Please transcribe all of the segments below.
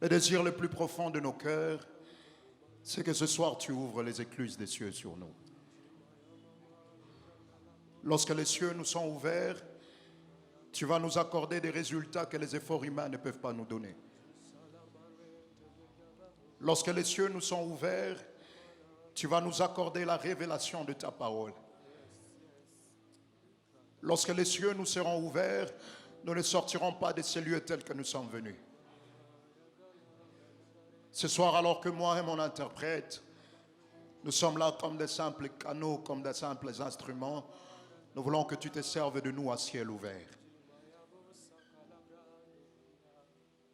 Le désir le plus profond de nos cœurs, c'est que ce soir tu ouvres les écluses des cieux sur nous. Lorsque les cieux nous sont ouverts, tu vas nous accorder des résultats que les efforts humains ne peuvent pas nous donner. Lorsque les cieux nous sont ouverts, tu vas nous accorder la révélation de ta parole. Lorsque les cieux nous seront ouverts, nous ne sortirons pas de ces lieux tels que nous sommes venus. Ce soir, alors que moi et mon interprète, nous sommes là comme des simples canaux, comme des simples instruments, nous voulons que tu te serves de nous à ciel ouvert.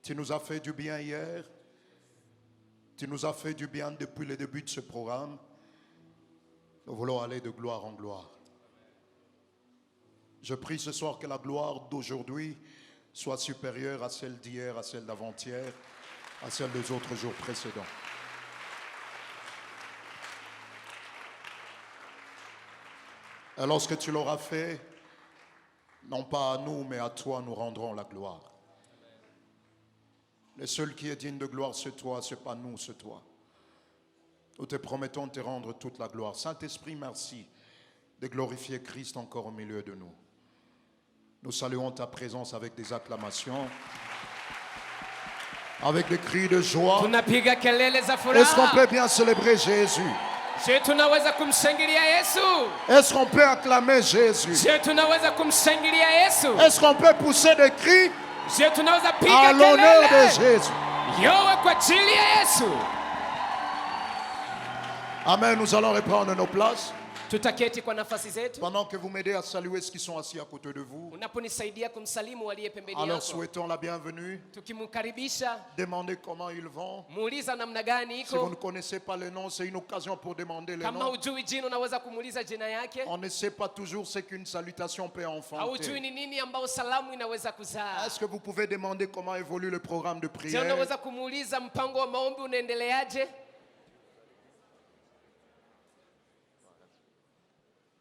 Tu nous as fait du bien hier, tu nous as fait du bien depuis le début de ce programme. Nous voulons aller de gloire en gloire. Je prie ce soir que la gloire d'aujourd'hui soit supérieure à celle d'hier, à celle d'avant-hier, à celle des autres jours précédents. Et lorsque tu l'auras fait, non pas à nous, mais à toi, nous rendrons la gloire. Le seul qui est digne de gloire, c'est toi, ce n'est pas nous, c'est toi. Nous te promettons de te rendre toute la gloire. Saint-Esprit, merci de glorifier Christ encore au milieu de nous. Nous saluons ta présence avec des acclamations, avec des cris de joie. Est-ce qu'on peut bien célébrer Jésus? Est-ce qu'on peut acclamer Jésus? Est-ce qu'on peut pousser des cris à l'honneur de Jésus? Amen, nous allons reprendre nos places. Tutaketi kwa nafasi zetu. Pendant que vous m'aidez à saluer ceux qui sont assis à côté de vous, Unaponisaidia kumsalimu aliye pembeni alors yako. souhaitons la bienvenue. Tukimkaribisha, Demandez comment ils vont. muuliza namna gani Si vous ne iko. connaissez pas le nom, c'est une occasion pour demander le Kama nom. hujui jina unaweza kumuuliza jina yake. On ne sait pas toujours ce qu'une salutation peut enfanter. Haujui ni nini ambao salamu inaweza kuzaa. Est-ce que vous pouvez demander comment évolue le programme de Je, prière? unaweza kumuuliza mpango wa maombi unaendeleaje?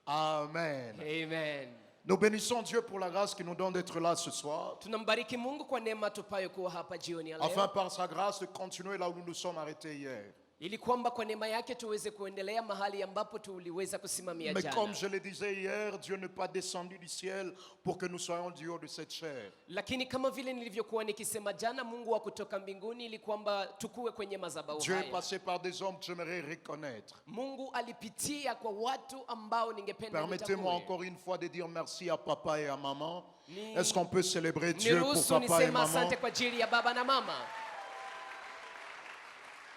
Amen. Amen. Nous bénissons Dieu pour la grâce qu'il nous donne d'être là ce soir, Tunambariki Mungu kwa neema tupayo kuwa hapa jioni ya leo. afin par sa grâce de continuer là où nous nous sommes arrêtés hier. Ili kwamba kwa neema yake tuweze kuendelea mahali ambapo tuliweza kusimamia Mais jana. comme je le disais hier, Dieu n'est pas descendu du ciel pour que nous soyons du haut de cette chair. Lakini kama vile nilivyokuwa nikisema jana, Mungu wa kutoka mbinguni ili kwamba tukue kwenye madhabahu Dieu est haya. passé par des hommes que j'aimerais reconnaître. Mungu alipitia kwa watu ambao ningependa Permettez-moi nitambue. encore une fois de dire merci à papa et à maman. Ni- Est-ce qu'on peut célébrer Dieu pour Niruhusu papa et nisema maman? asante kwa ajili ya baba na mama.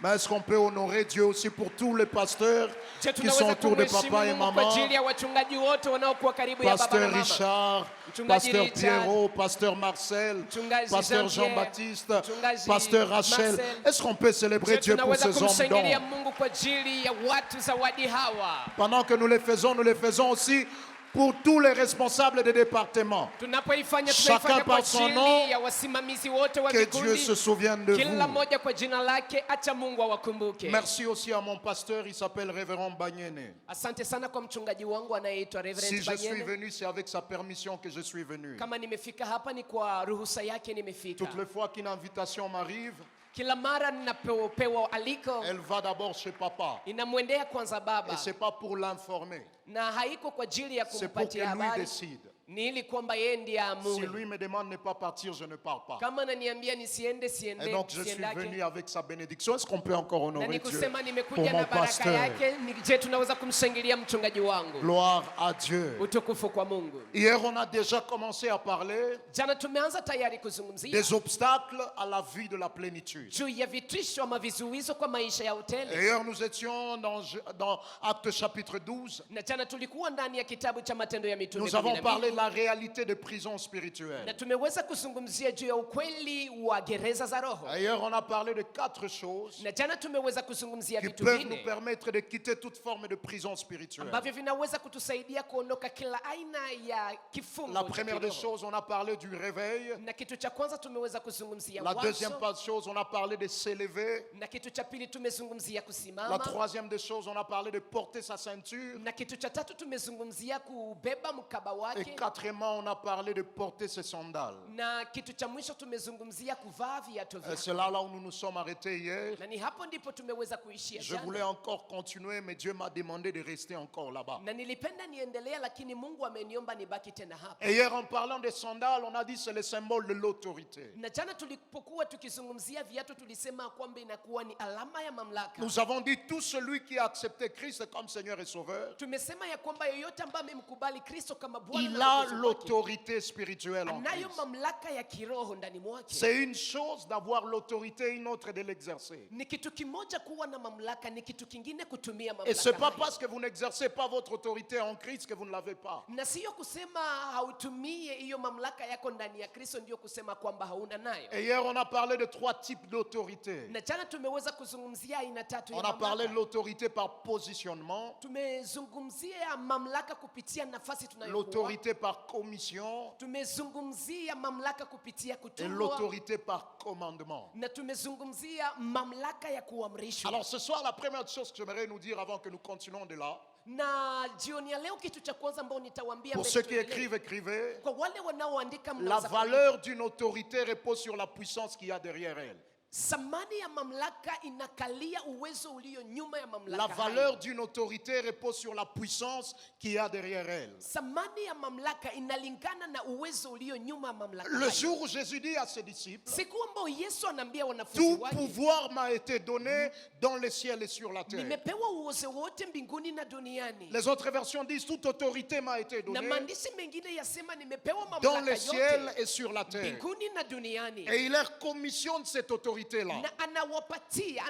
Mais est-ce qu'on peut honorer Dieu aussi pour tous les pasteurs Je, qui sont tunaweza autour de kumheshimu papa et Mungu kwa maman? ajili ya wachungaji wote wanaokuwa karibu ya baba na Pasteur mama. Richard, Mchungaji Pasteur Richard, Pierrot, Pasteur Marcel, Mchungaji Pasteur Jean-Pierre, Jean-Baptiste, Mchungaji Pasteur Rachel. Marcel. Est-ce qu'on peut célébrer Je, Dieu pour tunaweza ces hommes kumshangilia dont, Mungu kwa ajili ya watu zawadi hawa. pendant que nous le faisons aussi pour tous les responsables des départements. Tunapoifanya Chacun tunaifanya kwa par son nom. ajili ya wasimamizi wote wa Que Dieu se vikundi. souvienne de Kila vous. mmoja kwa jina lake, acha Mungu awakumbuke. Merci aussi à mon pasteur, il s'appelle Révérend Banyene. Asante sana kwa mchungaji wangu anayeitwa Si Reverend je suis Banyene. venu, c'est avec sa permission que je suis venu. Kama nimefika hapa ni kwa ruhusa yake nimefika. Toutes les fois qu'une invitation m'arrive, Kila mara ninapopewa aliko, elle va d'abord chez papa. inamwendea kwanza baba. Et ce n'est pas pour l'informer, Na haiko kwa ajili ya c'est pour que kumpatia lui habari. décide. Ni ili kwamba yeye ndiye Si aamue. lui me demande de ne pas partir, je ne pars pas. Kama naniambia nisiende, Et donc je suis venu siendake. avec sa bénédiction. Est-ce qu'on peut encore Na honorer ni Dieu kusema pour nimekuja mon na baraka pasteur? yake. Je, tunaweza kumshangilia mchungaji wangu. Gloire à Dieu. Utukufu kwa Mungu. Hier, on a déjà commencé à parler Jana tumeanza tayari kuzungumzia des obstacles à la vie de la plénitude. juu ya vitisho ama vizuizo kwa maisha ya utele. Hier, nous étions dans Actes chapitre 12. Na jana tulikuwa ndani ya kitabu cha Matendo ya Mitume. Nous avons 12. parlé de la réalité de prison Na spirituelle. tumeweza kuzungumzia juu ya ukweli wa gereza za roho. Hier, on a parlé de 4 choses Na jana tumeweza kuzungumzia qui vitu peuvent nous vinne permettre de quitter toute forme de prison spirituelle. ambavyo vinaweza kutusaidia kuondoka kila aina ya kifungo La cha première des kiroho. choses, on a parlé du réveil. Na kitu cha kwanza tumeweza kuzungumzia La deuxième wazo. chose, on a parlé de s'élever. Na kitu cha pili tumezungumzia La kusimama. troisième des choses, on a parlé de porter sa ceinture. Na kitu cha tatu tumezungumzia kubeba mkaba Et wake. quatrièmement, on a parlé de porter ses sandales. Na kitu cha mwisho tumezungumzia kuvaa viatu C'est vyake. là où nous nous sommes arrêtés hier. Na ni hapo ndipo tumeweza kuishia Je voulais jana. encore continuer, mais Dieu m'a demandé de rester encore là-bas. Na nilipenda niendelea lakini Mungu ameniomba nibaki tena hapa. Et hier, en parlant des sandales, on a dit que c'est le symbole de l'autorité. Na jana tulipokuwa tukizungumzia viatu tulisema kwamba inakuwa ni alama ya mamlaka. Nous avons dit tout celui qui a accepté Christ comme Seigneur et Sauveur, Tumesema ya kwamba yoyote ambaye amemkubali Kristo kama Bwana il na a Mwokozi wake, l'autorité spirituelle en anayo Christ. mamlaka ya kiroho ndani mwake. C'est une chose d'avoir l'autorité, une autre de l'exercer. Ni kitu kimoja kuwa na mamlaka, ni kitu kingine kutumia Et ce n'est pas mamlaka. parce que vous n'exercez pas votre autorité en Christ que vous ne l'avez pas. Na sio kusema hautumie hiyo mamlaka yako ndani ya Kristo ndio kusema kwamba hauna nayo. Et hier, on a parlé de 3 types d'autorité. Na jana tumeweza kuzungumzia aina tatu ya On a parlé de mamlaka. l'autorité par positionnement, Tumezungumzia mamlaka kupitia nafasi tunayokuwa. l'autorité par commission Tumezungumzia mamlaka kupitia et kutumwa. l'autorité par commandement. Na tumezungumzia mamlaka ya kuamrishwa. Alors ce soir, la première chose que j'aimerais nous dire avant que nous continuions de là, Na jioni ya leo kitu cha kwanza ambao nitawaambia pour mbele ceux qui tuendelee. écrivent, écrivez, Kwa wale wanaoandika la mnaweza valeur d'une autorité repose sur la puissance qu'il y a derrière elle. Samani ya mamlaka inakalia uwezo ulio nyuma ya mamlaka. La hayo. valeur d'une autorité repose sur la puissance qu'il y a derrière elle. Samani ya mamlaka inalingana na uwezo ulio nyuma ya mamlaka. Le hayo. jour où Jésus dit à ses disciples, Siku ambao Yesu anaambia wanafunzi tout wake, pouvoir m'a été donné dans le ciel et sur la terre. nimepewa uwezo wote mbinguni na duniani. Les autres versions disent, toute autorité m'a été Na donnée maandishi mengine yasema nimepewa dans mamlaka le ciel yote et sur la terre. mbinguni na duniani. Et il leur commissionne cette autorité-là. Na anawapatia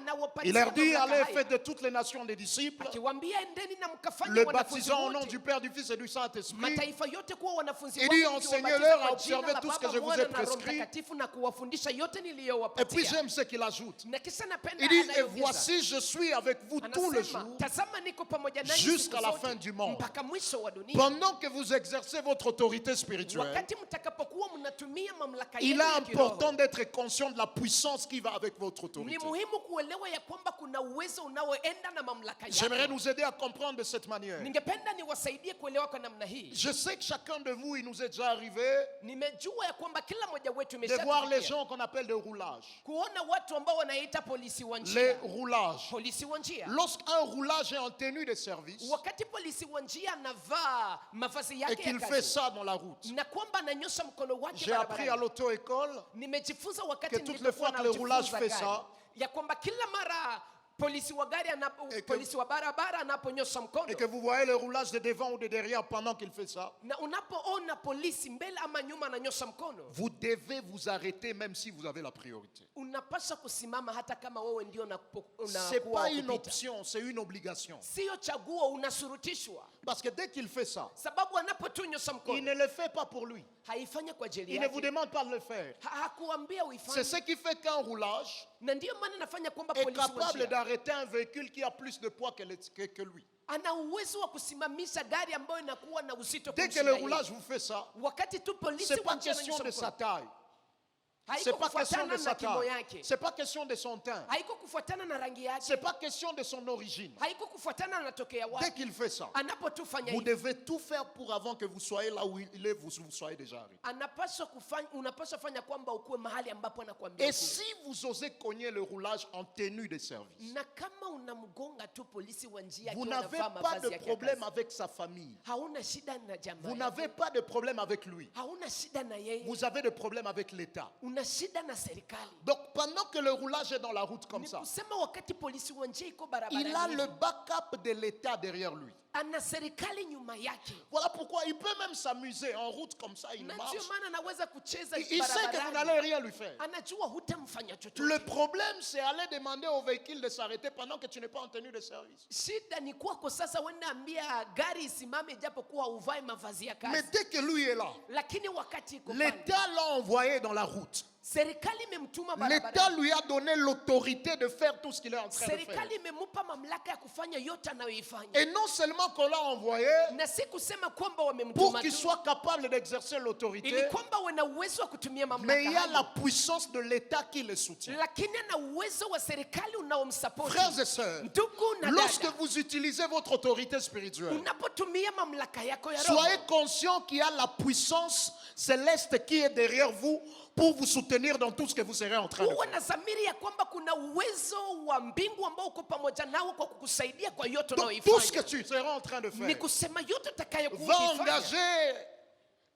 Il leur dit, mamlaka allez, haya. faites de toutes les nations des disciples, Akiwaambia endeni na mkafanye le wanafunzi baptisant au nom wote. du Père, du Fils et du Saint-Esprit. Mataifa yote kuwa wanafunzi Il wangu, dit, mkiwabatiza enseignez-leur à kwa jina observer la tout ce que Baba, je vous ai Mwana na Roho prescrit. Mtakatifu na kuwafundisha yote Et puis niliyowapatia. j'aime ce qu'il ajoute. Na kisha napenda Il dit, et anayoongeza. voici, je suis avec vous tous les Anasema, jours, tazama niko pamoja nanyi jusqu'à siku la zote, fin du monde. mpaka mwisho wa dunia. pendant que vous exercez votre autorité spirituelle. Wakati mtakapokuwa mnatumia mamlaka Il yenu est ya kiroho, important d'être conscient de la puissance qui va avec votre ni autorité. muhimu kuelewa ya kwamba kuna uwezo unaoenda na mamlaka J'aimerais yako. nous aider à comprendre de cette manière. Ningependa niwasaidie kuelewa kwa namna hii. Je sais que chacun de vous, il nous est déjà arrivé Nimejua ya kwamba kila mmoja wetu de voir les imeshafikia gens qu'on appelle des roulages. kuona watu ambao wanaita polisi wa Les njia. roulages. Polisi wa njia. Lorsqu'un roulage est en tenue de service Wakati polisi wa njia anavaa mavazi et yake ya qu'il fait kazi ça dans la route, na kwamba ananyosha mkono wake j'ai appris à barabarani. l'auto-école Nimejifunza que wakati toutes les nilipokuwa fois que le roulage najifunza fait gari, ça, ya kwamba kila mara polisi wa gari Et que- polisi wa barabara anaponyosha mkono et que vous voyez le roulage de devant ou de derrière pendant qu'il fait ça, na unapoona polisi mbele ama nyuma ananyosha mkono, vous devez vous arrêter même si vous avez la priorité. unapaswa kusimama hata kama wewe ndio C'est unakuwa pas une kupita. option, c'est une obligation. Sio chaguo, unasurutishwa, Parce que dès qu'il fait ça, sababu anapotunyosha il mkono ne le fait pas pour lui. haifanya kwa ajili Il ne vous yake, demande pas de le faire. hakuambia C'est uifanye, ce qui fait qu'un roulage na ndio maana nafanya kwamba est polisi wa capable njia d'arrêter un véhicule qui a plus de poids que lui. ana uwezo wa kusimamisha gari ambayo inakuwa na uzito Dès que kumshinda le yeye. roulage vous fait ça, Wakati tu polisi c'est wa pas njia question ananyosha de sa mkono, taille. C'est haiko pas question kufuatana de sa na kimo taille. yake, C'est pas question de son teint. haiko kufuatana na rangi yake, C'est pas question de son origine. haiko kufuatana na tokea Dès wapi. qu'il fait ça, Anapotufanya vous hivi, devez tout faire pour avant que vous soyez là où il est, vous soyez déjà arrêté. anapaswa kufanya, unapaswa fanya kwamba ukuwe mahali ambapo anakuambia Et ukuwe. si vous osez cogner le roulage en tenue de service, Na kama unamgonga tu polisi wa njia vous akiwa n'avez anavaa pas mavazi de yake ya problème kazi, avec sa famille. hauna shida na Vous jamaa n'avez yake, pas de problème avec lui. hauna shida na yeye, Vous avez des problèmes avec l'État. una shida na serikali. Donc pendant que le roulage est dans la route comme Ni ça, kusema wakati polisi wa njia iko il a barabarani, le backup de l'État derrière lui. ana serikali nyuma yake, Voilà pourquoi il peut même s'amuser en route comme ça, il na marche. ndio maana anaweza kucheza Il sait que vous barabarani. n'allez rien lui faire. Anajua hutamfanya chochote. Le problème, c'est aller demander au véhicule de s'arrêter pendant que tu n'es pas en tenue de service. Shida ni kwako sasa, wenda ambia gari isimame japokuwa uvae mavazi ya Mais kazi, dès que lui est là, lakini wakati iko pale, l'État l'a envoyé dans la route. serikali imemtuma L'État barabarani, lui a donné l'autorité de faire tout ce qu'il est en train de faire. serikali imemupa mamlaka ya kufanya yote anayoifanya. Et non seulement qu'on l'a envoyé Na si kusema kwamba pour wamemtuma qu'il tu, soit capable d'exercer ili l'autorité, kwamba wana uwezo wa kutumia mais mamlaka il y a la hayo, puissance de l'État qui le soutient. lakini ana uwezo wa serikali unaomsapoti. Frères et sœurs, Ndugu na lorsque dada, vous utilisez votre autorité spirituelle, unapotumia mamlaka yako ya roho, soyez conscient qu'il y a la puissance céleste qui est derrière vous pour vous soutenir dans tout ce que vous serez en train de uwe faire. na dhamiri ya kwamba kuna uwezo wa mbingu ambao uko pamoja nao kwa kukusaidia kwa yote Donc tout ce que unayoifanya. tu seras en train de Ni faire kusema yote utakayokuwa va ukifanya engager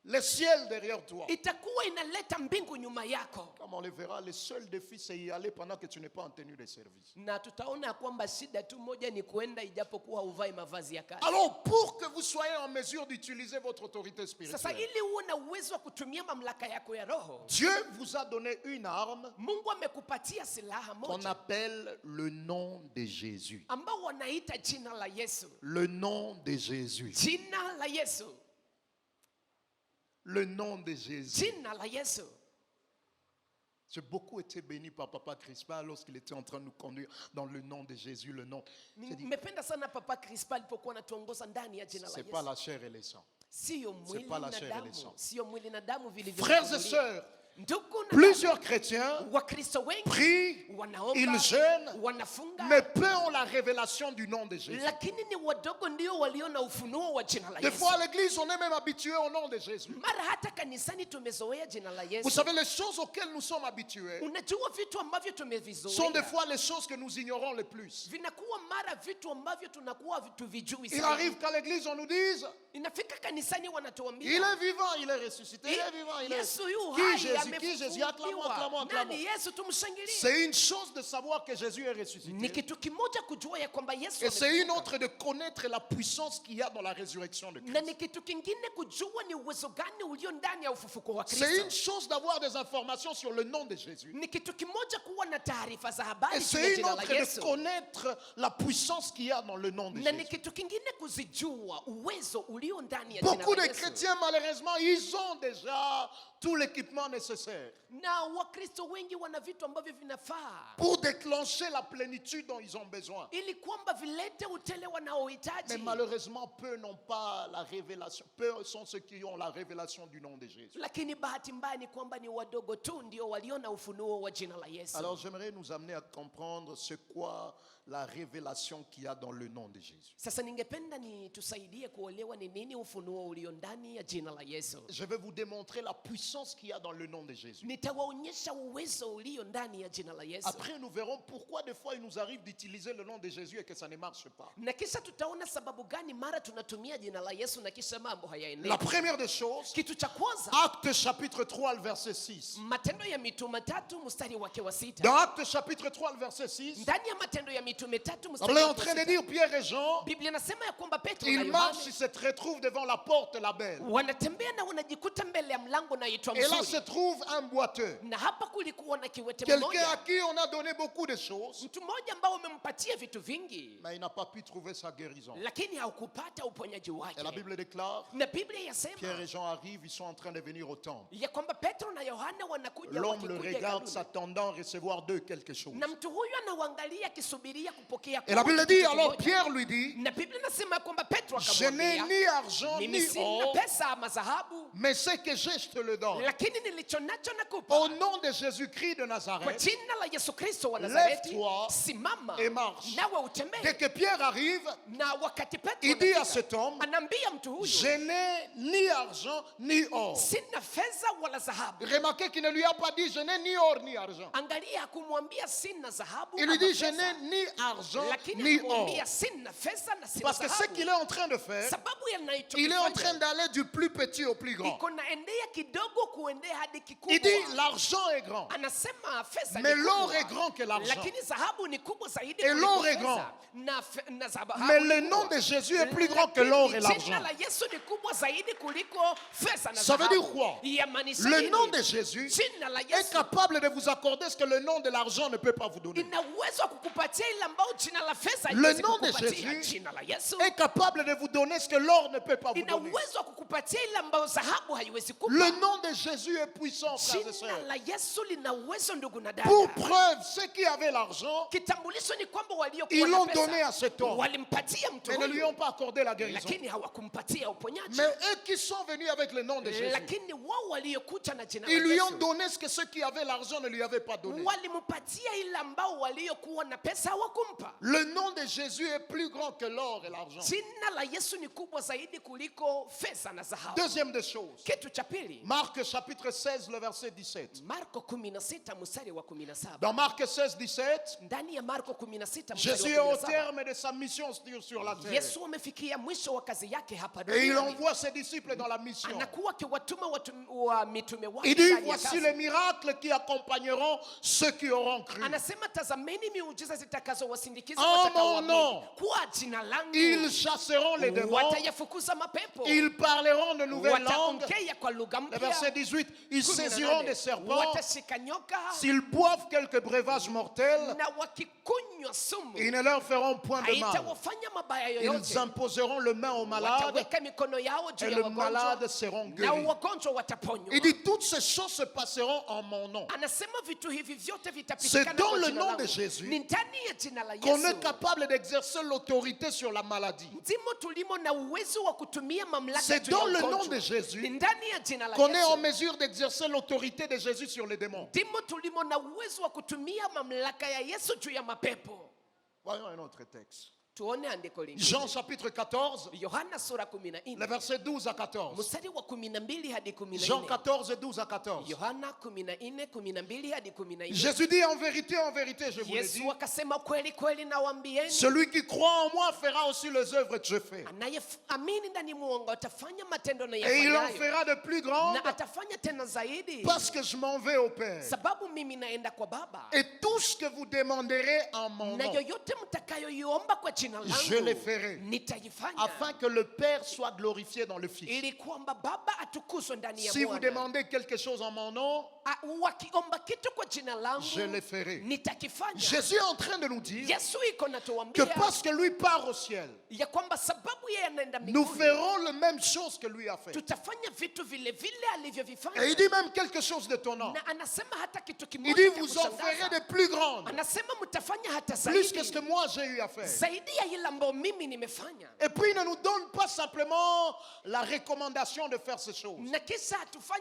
le ciel derrière toi. itakuwa inaleta mbingu nyuma yako, Comme on le verra, le seul défi c'est y aller pendant que tu n'es pas en tenue de service. na tutaona kwamba shida tu moja ni kuenda ijapokuwa uvai mavazi ya kazi. Alors pour que vous soyez en mesure d'utiliser votre autorité Sasa spirituelle, ili uwe na uwezo wa kutumia mamlaka yako ya roho, Dieu vous a donné une arme Mungu amekupatia silaha qu'on moja appelle le nom de Jésus. ambao wanaita jina la Yesu. Le nom de Jésus. Jina la Yesu, Le nom de Jésus. jina la Yesu. J'ai beaucoup été béni par Papa Crispin lorsqu'il était en train de nous conduire dans le nom de Jésus, le nom. J'ai dit, Nimependa sana Papa Crispa alipokuwa anatuongoza ndani ya jina la c'est pas Yesu. la chair et le sang. Sio mwili pas la na chair et le damu, sang. sio mwili na damu Frères et vilivyotangulia. sœurs, Ndugu na plusieurs chrétiens dada, Wakristo wengi prient, wanaomba, ils jeûnent, wanafunga, mais peu ont la révélation du nom de Jésus. lakini ni wadogo ndio walio na ufunuo wa jina la Des Yesu. fois à l'église, on est même habitué au nom de Jésus. Mara hata kanisani tumezoea jina la Vous Yesu. savez, les choses auxquelles nous sommes habitués Unajua vitu ambavyo sont tumevizoea des fois les choses que nous ignorons le plus. vinakuwa mara vitu ambavyo tunakuwa vituvijui Il sana. arrive qu'à l'église, on nous dise, Inafika kanisani il wanatuambia est vivant, il est ressuscité, il est vivant, il est... Yesu yu Qui hai, Jésus, qui Jésus? Acclamons, amefufuliwa. acclamons, acclamons. Nani Yesu? Tumshangilie. C'est une chose de savoir que Jésus est Ni ressuscité. kitu kimoja kujua ya kwamba Yesu Et c'est une amefufuka. autre de connaître la puissance qu'il y a dans la résurrection de Na Christ. ni kitu kingine kujua ni uwezo gani ulio ndani ya ufufuko wa C'est Kristo. une chose d'avoir des informations sur le nom de Jésus. Ni kitu kimoja kuwa na taarifa za habari Et juu ya c'est une jina la autre de Yesu. connaître la puissance qu'il y a dans le nom de Na ni Jésus. kitu kingine kuzijua uwezo ulio ndani ya jina Beaucoup la de Yesu. chrétiens, malheureusement, ils ont déjà tout l'équipement nécessaire Na Wakristo wengi wana vitu ambavyo vinafaa pour déclencher la plénitude dont ils ont besoin. ili kwamba vilete utele Mais wanaohitaji, malheureusement, peu n'ont pas la révélation. Peu sont ceux qui ont la révélation du nom de Jésus. lakini bahati mbaya ni kwamba ni wadogo tu ndio walio na ufunuo wa jina la Yesu. Alors j'aimerais nous amener à comprendre ce quoi la révélation qu'il y a dans le nom de Jésus. Sasa ningependa tusaidie kuelewa ni nini ufunuo ulio ndani ya jina la Yesu. Je vais vous démontrer la puissance qu'il y a dans le nom de Jésus. Nitawaonyesha uwezo ulio ndani ya jina la Yesu. Après, nous verrons pourquoi des fois il nous arrive d'utiliser le nom de Jésus et que ça ne marche pas. Na kisha tutaona sababu gani mara tunatumia jina la Yesu na kisha mambo hayaendi. La première des choses, Kitu cha kwanza, Actes chapitre 3, le verset 6. Matendo ya Mitume 3 mstari wake wa 6. Dans Actes chapitre 3, le verset 6, Ndani ya Matendo ya Mitume 3 on mstari est en wake wa train de 6. dire Pierre et Jean, Biblia inasema ya kwamba Petro na ils marchent, Yohana ils se retrouvent devant la porte la belle. wanatembea na wanajikuta mbele ya mlango naitwa Et là se Mzuri. trouve un boiteux. Na hapa kulikuwa na kiwete Quelqu'un mmoja, à qui on a donné beaucoup de choses, mtu mmoja ambao umempatia vitu vingi, mais il n'a pas pu trouver sa guérison. lakini haukupata uponyaji Et la wake. Bible déclare, Na Biblia Pierre yasema et Jean arrivent, ils sont en train de venir au temple. ya kwamba Petro na Yohana wanakuja L'homme le wakikuja regarde hekaluni. s'attendant à recevoir d'eux quelque chose. Na mtu huyu anawaangalia akisubiria kupokea Et la kwao Bible kitu dit, alors kimoja. Pierre lui dit, Na Biblia inasema kwamba Petro je n'ai akamwambia, ni argent mimi ni sina or, pesa ama dhahabu, mais ce que j'ai, je te le donne. lakini nilicho nacho Au nakupa. nom de Jésus-Christ de Kwa Nazareth, jina la Yesu Kristo wa Nazareti, lève-toi simama et marche. nawe Dès utembee. que Pierre arrive, Na wakati Petro il dit à anafika, cet homme, anaambia mtu huyu, je n'ai ni argent ni or. sina fedha wala dhahabu. Remarquez qu'il ne lui a pas dit, je n'ai ni or ni argent. Angalia, hakumwambia sina dhahabu Il lui ama dit, je fedha, n'ai ni argent lakini ni or. akamwambia sina fedha na sina Parce que ce qu'il dhahabu. est en train de faire, Sababu il est en train yanayokifanya d'aller du plus petit au plus grand. iko naendea kidogo kuendea hadi Il dit, kikubwa. l'argent est grand. Anasema fedha Mais ni l'or kubwa, est grand que l'argent. lakini dhahabu ni kubwa zaidi Et kuliko l'or est fedha. grand. Na dhahabu Mais ni le kubwa. nom de Jésus est plus grand que l'or et Lakini jina l'argent. la Yesu ni kubwa zaidi kuliko fedha na Ça veut dhahabu. dire quoi? Yamaanisha Le nini? nom de Jésus Jina la est Yesu capable de vous accorder ce que le nom de l'argent ne peut pas vous donner. ina uwezo wa kukupatia ile ambao jina la fedha Le haiwezi nom de kukupatia. Jésus Jina la Yesu Est capable de vous donner ce que l'or ne peut pas vous ina donner. uwezo wa kukupatia ile ambayo dhahabu haiwezi kupa. Le nom de Jésus est puissant. puissant, frères et Jina sœurs. la Yesu lina uwezo ndugu na dada. Pour preuve, ceux qui avaient l'argent, Kitambulisho ni kwamba waliokuwa ils na l'ont pesa donné à cet homme, walimpatia mtu mais ne lui huyu, ont pas accordé la guérison. lakini hawakumpatia uponyaji. Mais eux qui sont venus avec le nom de Jésus, Lakini wao waliokuja na jina la ils lui ont Yesu donné ce que ceux qui avaient l'argent ne lui avaient pas donné. walimpatia ile ambao waliokuwa na pesa hawakumpa. Le nom de Jésus est plus grand que l'or et l'argent. Jina la Yesu ni kubwa zaidi kuliko fedha na dhahabu. Deuxième des choses, Kitu cha pili, Marc chapitre 16, le verset 17. Marko 16 mstari wa 17. Dans Marc 16, 17, Ndani ya Marko 16 Jésus mstari est wa au 17, terme de sa mission sur la terre. Yesu amefikia mwisho wa kazi yake hapa Et il duniani. envoie ses disciples dans la mission. Anakuwa akiwatuma wa mitume wake Il dit, ndani ya voici kazi. les miracles qui accompagneront ceux qui auront cru. Anasema tazameni miujiza zitakazowasindikiza En watakaoamini. mon nom, Kwa jina langu Ils chasseront les démons. watayafukuza mapepo. Ils parleront de nouvelles langues. Wataongea kwa lugha Le mpya. verset 18, ils saisiront des serpents. Watashika nyoka S'ils boivent quelques breuvages mortels, na wakikunywa sumu ils ne leur feront point de mal. haitawafanya mabaya Ils yoyote. imposeront le main aux malades Wataweka mikono yao juu et ya les wagonjwa malades seront na guéris. wagonjwa wataponywa. Il dit, toutes ces choses se passeront en mon nom. Anasema vitu hivi vyote C'est vitapitikana dans kwa le jina nom langu. de Jésus Ni ndani ya jina la qu'on Yesu est capable d'exercer l'autorité sur la maladie. ndimo tulimo na uwezo wa kutumia mamlaka C'est juu ya dans le nom ugonjwa. de Jésus Ni ndani ya jina la qu'on est en Yesu mesure d'exercer l'autorité de Jésus sur les démons. ndimo tulimo na uwezo wa kutumia mamlaka ya Yesu juu ya mapepo. Voyons un autre texte. Tuone andiko lingine. Jean chapitre 14, Yohana sura le 14 verset 12 à 14. mstari wa 12 hadi Jean 14. 14, 12 à 14. Yohana 14 12 hadi 14. Jésus dit en vérité, je vous le dis, Yesu akasema kweli kweli nawaambieni, celui qui croit en moi fera aussi les œuvres que je fais. anayeamini ndani mwangu atafanya matendo na Et il en yafanyayo fera de plus grandes na atafanya tena zaidi, parce que je m'en vais au Père. sababu mimi naenda kwa Baba, Et tout ce que vous demanderez en mon na nom, yoyote mtakayoiomba kwa jina je le langu ferai, nitaifanya, afin que le Père soit glorifié dans le Fils. ili kwamba Baba atukuzwe ndani ya Si vous Mwana. demandez quelque chose en mon nom, Wakiomba kitu kwa jina langu je le ferai. nitakifanya. Jésus est en train de nous dire Yesu iko que natuambia parce que lui part au ciel, ya kwamba sababu yeye anaenda nous mbinguni ferons la même chose que lui a fait. tutafanya vitu vile vile Et alivyovifanya. il dit même quelque chose d'étonnant. Na anasema hata kitu Il kimoja dit, cha vous en ferez kushangaza. de plus grandes, Anasema mtafanya hata plus que ce zaidi que moi j'ai eu à faire. zaidi ya ile ambayo mimi nimefanya. Et puis il ne nous donne pas simplement la recommandation de faire ces choses, Na kisha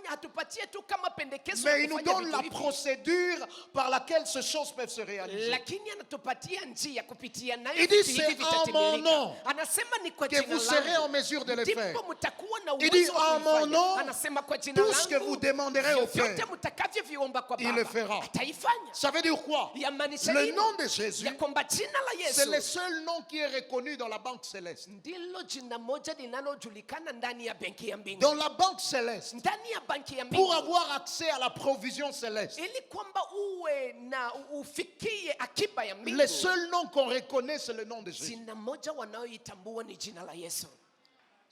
hatupatie tu kama pendekezo mais ya il nous kufanya donne vitu la hivi. procédure par laquelle ces choses peuvent se réaliser. Lakini anatupatia njia kupitia nayo Il dit, vitu c'est hivi en mon vitatimilika. nom Anasema ni kwa que jina vous serez en langu mesure de le faire. ndipo mtakuwa na Il dit, uwezo wa en mon kuifanya. nom, Anasema kwa jina tout ce que vous langu demanderez au vyote Père, mtakavyoviomba kwa il le Baba fera. ataifanya. Ça veut dire quoi? Yamaanisha Le nini? nom de Jésus, Ya kwamba jina la c'est le Yesu seul nom qui est reconnu dans la banque céleste. ndilo jina moja linalojulikana ndani ya benki ya mbingu. Dans la banque céleste, Ndani ya banki ya pour mbingu avoir accès à la provision céleste, ili kwamba uwe na ufikie akiba ya mbingu. le seul nom qu'on reconnaît, c'est le nom de Jésus. Jina moja wanaoitambua ni jina la Yesu.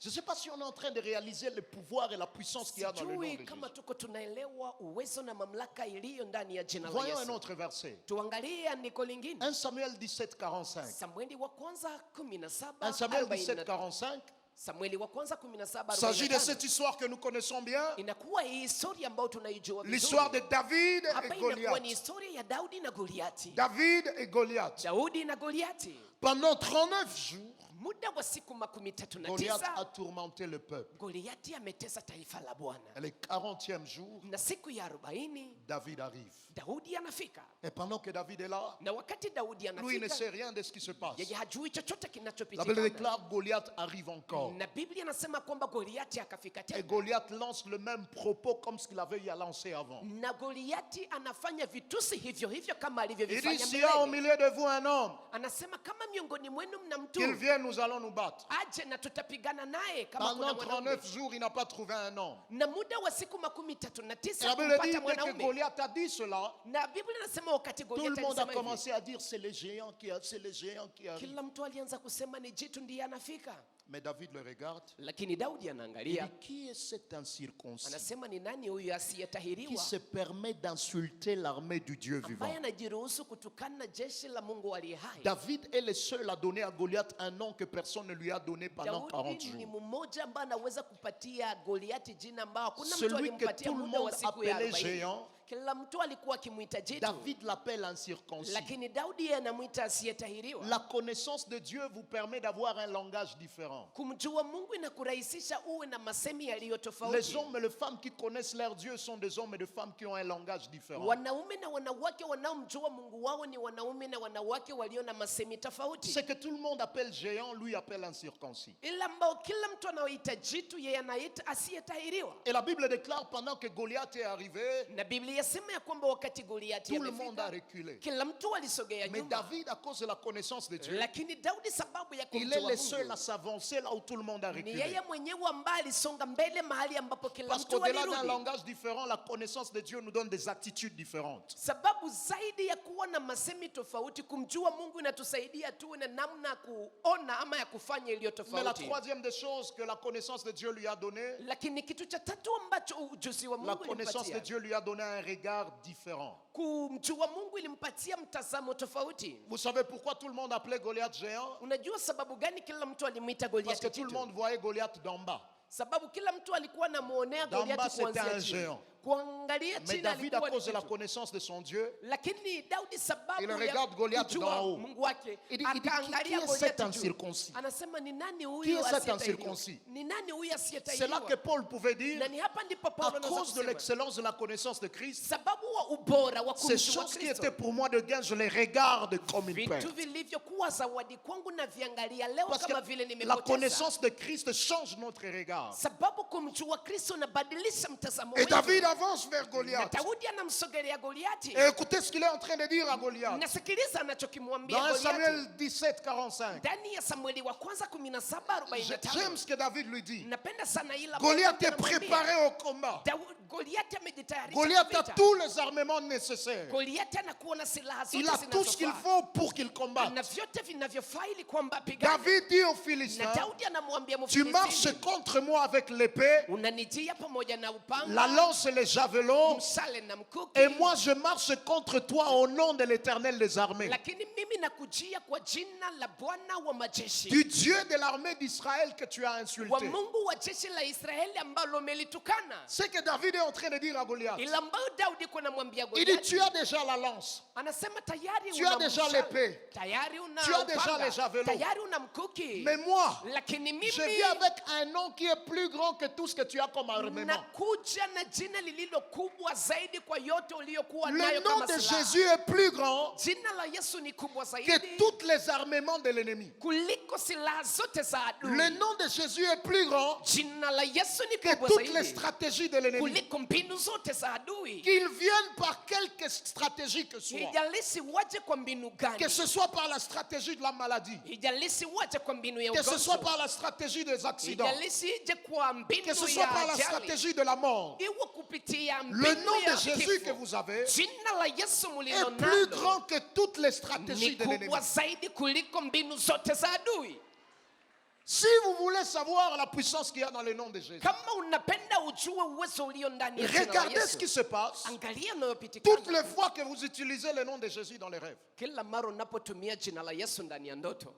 Je ne sais pas si on est en train de réaliser le pouvoir et la puissance qu'il y a dans le nom de Sijui Jésus. kama tuko tunaelewa uwezo na mamlaka iliyo ndani ya jina la Voyons un Yesu. autre verset. Tuangalie andiko lingine. 1 Samuel 17, 45. Samueli wa kwanza 17 1 Samuel 17, 40. 45. Samueli wa kwanza 17 Il s'agit de 45. cette histoire que nous connaissons bien. Inakuwa hii historia ambayo tunaijua vizuri. L'histoire de David Hapa et inakuwa ni Goliath. historia ya Daudi na Goliati. David et Goliath. Daudi na Goliati. Pendant 39 jours, Muda wa siku 39 Goliath a tourmenté le peuple. Goliati ametesa taifa la Bwana. Et le 40e jour, Na siku ya 40 David arrive. Daudi anafika. Et pendant que David est là, Na wakati Daudi lui il ne anafika, sait rien de ce qui se passe. yeye hajui chochote La Bible kinachopitikana. déclare Goliath arrive encore. Na Biblia inasema kwamba Goliati akafika Et tena. Goliath lance le même propos comme ce qu'il avait eu à lancer avant. Na Goliati anafanya vitusi hivyo hivyo kama Il dit, alivyovifanya s'il y a au mbele. milieu de vous un homme, Anasema kama miongoni mwenu mna mtu qu'il vienne, nous allons nous battre. aje na tutapigana naye kama kuna Pendant mwanaume. 39 jours, il n'a pas trouvé un homme. Na muda wa siku 39 Et la Bible dit, kumpata dès que mwanaume. Goliath a dit cela, Na Biblia inasema wakati tout le Goliati monde a alisema hivi, commencé à dire, c'est les géants qui arrivent, c'est les géants qui arrivent. kila mtu alianza kusema ni jitu ndiye anafika. Mais David le regarde. Lakini Daudi Il anaangalia, dit, qui est cet incirconcis anasema ni nani huyu qui asiyetahiriwa se permet d'insulter l'armée du Dieu vivant? ambaye anajiruhusu kutukana na jeshi la Mungu aliye hai? David est le seul à donner à Goliath un nom que personne ne lui a donné pendant 40 Daudi ni jours. mmoja ambaye anaweza kupatia Goliati jina ambao hakuna mtu Celui que alimpatia tout le muda wa monde siku ya appelait 40. géant, Kila mtu alikuwa akimwita jitu, David l'appelle incirconcis. lakini Daudi yeye anamwita asiyetahiriwa. La connaissance de Dieu vous permet d'avoir un langage différent. Kumjua Mungu inakurahisisha uwe na masemi yaliyo Les tofauti. hommes et les femmes qui connaissent leur Dieu sont des hommes et des femmes qui ont un langage différent. Wanaume na wanawake wanaomjua Mungu wao ni wanaume na wanawake walio na masemi tofauti. Ce que tout le monde appelle géant, lui appelle incirconcis. Ila ambao kila mtu anaoita jitu yeye anaita asiyetahiriwa. Et la Bible déclare pendant que Goliath est arrivé, Na Biblia yasema ya kwamba wakati Goliati tout le monde a amefika, reculé. kila mtu alisogea Mais nyuma. David, à cause de la connaissance de Dieu, Lakini Daudi sababu ya il est kumjua le seul à Mungu s'avancer là où tout le monde a ni reculé. yeye mwenyewe ambaye alisonga mbele mahali ambapo kila Parce mtu qu'au-delà d'un alirudi. langage différent, la connaissance de Dieu nous donne des attitudes différentes. Sababu zaidi ya kuwa na masemi tofauti, kumjua Mungu inatusaidia tuwe na namna ya kuona ama ya kufanya iliyo Mais la tofauti. troisième des choses que la connaissance de Dieu lui a donné, Lakini kitu cha tatu ambacho ujuzi wa la Mungu connaissance de ilimpatia, Dieu lui a donné un regard différent. kumjua Mungu ilimpatia mtazamo tofauti. Vous savez pourquoi tout le monde appelait Goliath géant? Unajua sababu gani kila mtu alimwita Parce que Goliati tout le jitu? monde voyait Goliath d'en bas. Sababu kila mtu alikuwa anamuonea D'en bas, Goliati c'était kuanzia un chini. géant. Kuangalia Mais chini David, à alikuwa ni cause de la kitu. connaissance de son Dieu, Lakini Daudi sababu Il ya regarde Goliath kujua d'en haut. Mungu wake Il dit, qui akaangalia est Goliathi cet juu. incirconcis? Anasema ni nani Qui huyu est cet asiyetahiriwa? incirconcis? Ni nani huyu c'est là asiyetahiriwa? que Paul pouvait dire, Na ni hapa ndipo à Paulo anaweza cause de kusema, l'excellence de la connaissance de Christ, sababu wa ubora wa ces kumjua choses qui Kristo, étaient pour moi de gain, je les regarde comme une vitu perte. vilivyokuwa zawadi kwangu na viangalia leo Parce kama vile que la nimepoteza. connaissance de Christ change notre regard. Sababu kumjua Kristo unabadilisha mtazamo Et wetu. David avance vers Na Goliath. Daudi anamsogelea Goliati. Et écoutez ce qu'il est en train de dire à Goliath. Nasikiliza anachokimwambia Dans 1 Goliati. Samuel 17, 45. Ndani ya Samueli wa kwanza 17:45. J'aime ce que David lui dit. Napenda sana ila Goliath est anamwambia, préparé au combat. Goliati amejitayarisha Goliath kwa a vita. tous les armements nécessaires. Goliati anakuwa na silaha zote Il a tout ce qu'il zinazofaa. faut pour qu'il combatte. Ana vyote vinavyofaa ili kwamba apigane. David dit aux Na Philistins, Daudi anamwambia tu marches Mfilisti, contre moi avec l'épée, unanijia pamoja na upanga, la lance et les javelots, mshale na mkuki, et moi je marche contre toi au nom de l'Éternel des armées, lakini mimi nakujia kwa jina la Bwana wa majeshi, du Dieu de l'armée d'Israël que tu as wa insulté. Mungu wa jeshi la Israeli ambalo umelitukana. Ce que David est en train de dire à Goliath, Ila ambayo Daudi kuna mwambia il dit, Goliati, tu as déjà la lance, anasema tayari tu una as déjà mshale, l'épée, tayari una tu as déjà upanga, les javelots. tayari una mkuki, mais moi, lakini mimi je viens avec un nom qui est plus grand que tout ce que tu as comme armement. nakuja na jina lililo kubwa zaidi kwa yote uliyokuwa Le nayo nom kama de silaha. Jésus est plus grand Jina la Yesu ni kubwa que zaidi tous les armements de l'ennemi. kuliko silaha zote za adui. Le nom de Jésus est plus grand Jina la Yesu ni que kubwa toutes les zaidi stratégies de l'ennemi. kuliko mbinu zote za adui. Qu'ils viennent par quelque stratégie que soit. Ijalishi waje kwa mbinu gani, Que ce soit par la stratégie de la maladie. ijalishi waje kwa mbinu ya Que ce soit ugonjwa, par la stratégie des accidents. ijalishi ije kwa mbinu Que ce soit ya par la ajali, stratégie de la mort. iwe kupitia Le mbinu nom ya de Jésus kifo. que vous avez Jina la Yesu mulilo est plus nalo grand que toutes les stratégies ni de l'ennemi. kubwa zaidi kuliko mbinu zote za adui. Si vous voulez savoir la puissance qu'il y a dans le nom de Jésus, Kama unapenda ujue uwezo ulio ndani ya jina la regardez ce Yesu, qui se passe angalia inayopitikana. toutes les fois que vous utilisez le nom de Jésus dans les rêves. Kila mara unapotumia jina la Yesu ndani ya ndoto,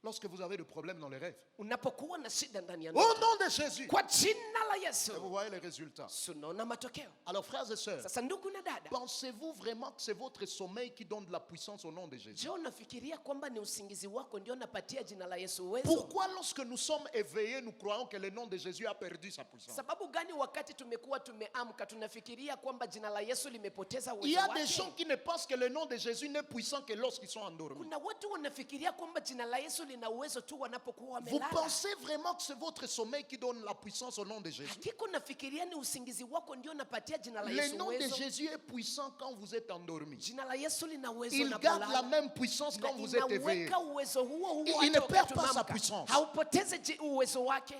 Lorsque vous avez des problèmes dans les rêves. unapokuwa na shida ndani ya Au ndoto, nom de Jésus. kwa jina la Yesu Et vous voyez les résultats. unaona matokeo. Alors frères et sœurs, Sasa ndugu na dada, pensez-vous vraiment que c'est votre sommeil qui donne de la puissance au nom de Jésus? je, unafikiria kwamba ni usingizi wako ndio unapatia jina la Yesu uwezo? Pourquoi lorsque nous sommes éveillés, nous croyons que le nom de Jésus a perdu sa puissance? Sababu gani wakati tumekuwa tumeamka tunafikiria kwamba jina la Yesu limepoteza Il y uwezo a des gens wake? qui ne pensent que le nom de Jésus n'est puissant que lorsqu'ils sont endormis. Kuna watu wanafikiria kwamba jina la Yesu lina uwezo tu wanapokuwa Vous wamelala. pensez vraiment que c'est votre sommeil qui donne la puissance au nom de Jésus? Hakika unafikiria ni usingizi wako ndio unapatia jina la Le Yesu nom de uwezo? Jésus est puissant quand vous êtes endormi. Jina la Yesu lina uwezo Il garde la unapolala. même puissance Na quand vous êtes éveillé. inaweka uwezo huo huo Il hata ne wakati perd pas sa umeamka. puissance. Haupoteze uwezo wake.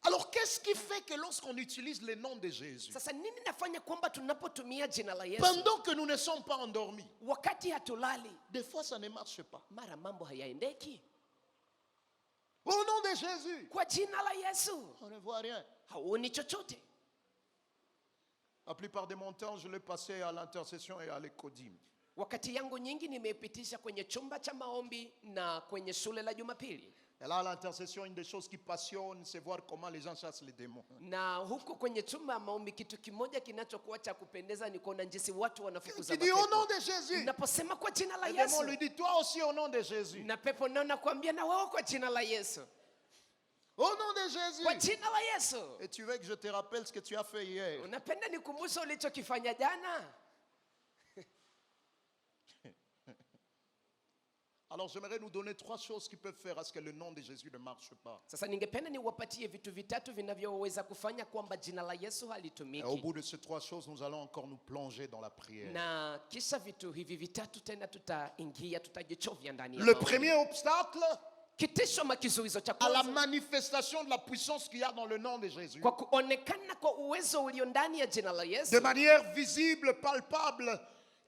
Alors qu'est-ce qui fait que lorsqu'on utilise le nom de Jésus, Sasa nini nafanya kwamba tunapotumia jina la Yesu pendant que nous ne sommes pas endormis, wakati hatulali, des fois ça ne marche pas. mara mambo hayaendeki? Au nom de Jésus, Kwa jina la Yesu on ne voit rien. hauoni chochote. La plupart de mon temps, je l'ai passé à l'intercession et à l'écodim. Wakati yangu nyingi nimeipitisha kwenye chumba cha maombi na kwenye shule la Jumapili. Et là, à l'intercession, une des choses qui passionne, c'est voir comment les gens chassent les démons. Na huko kwenye chumba ya maombi kitu kimoja kinachokuwa cha kupendeza ni kuona jinsi watu wanafukuza Qui dit au nom mapepo. de Jésus, Unaposema kwa jina la le démon Yesu, lui dit, toi aussi au nom de Jésus. na pepo nao nakwambia na wewe kwa jina la Yesu. Au nom de Jésus. Kwa jina la Yesu. Et tu veux que je te rappelle ce que tu as fait hier. Unapenda nikumbushe ulichokifanya jana? Alors j'aimerais nous donner 3 choses qui peuvent faire à ce que le nom de Jésus ne marche pas. Sasa ningependa niwapatie vitu vitatu vinavyoweza kufanya kwamba jina la Yesu Et au halitumiki. bout de ces 3 choses, nous allons encore nous plonger dans la prière. Na kisha vitu hivi vitatu tena tutaingia, tutajichovya ndani ya Le maombi. premier obstacle Kitisho ama kizuizo cha à la kwanza manifestation de la puissance qu'il y a dans le nom de Jésus, kwa kuonekana kwa uwezo ulio ndani ya jina la de Yesu manière visible, palpable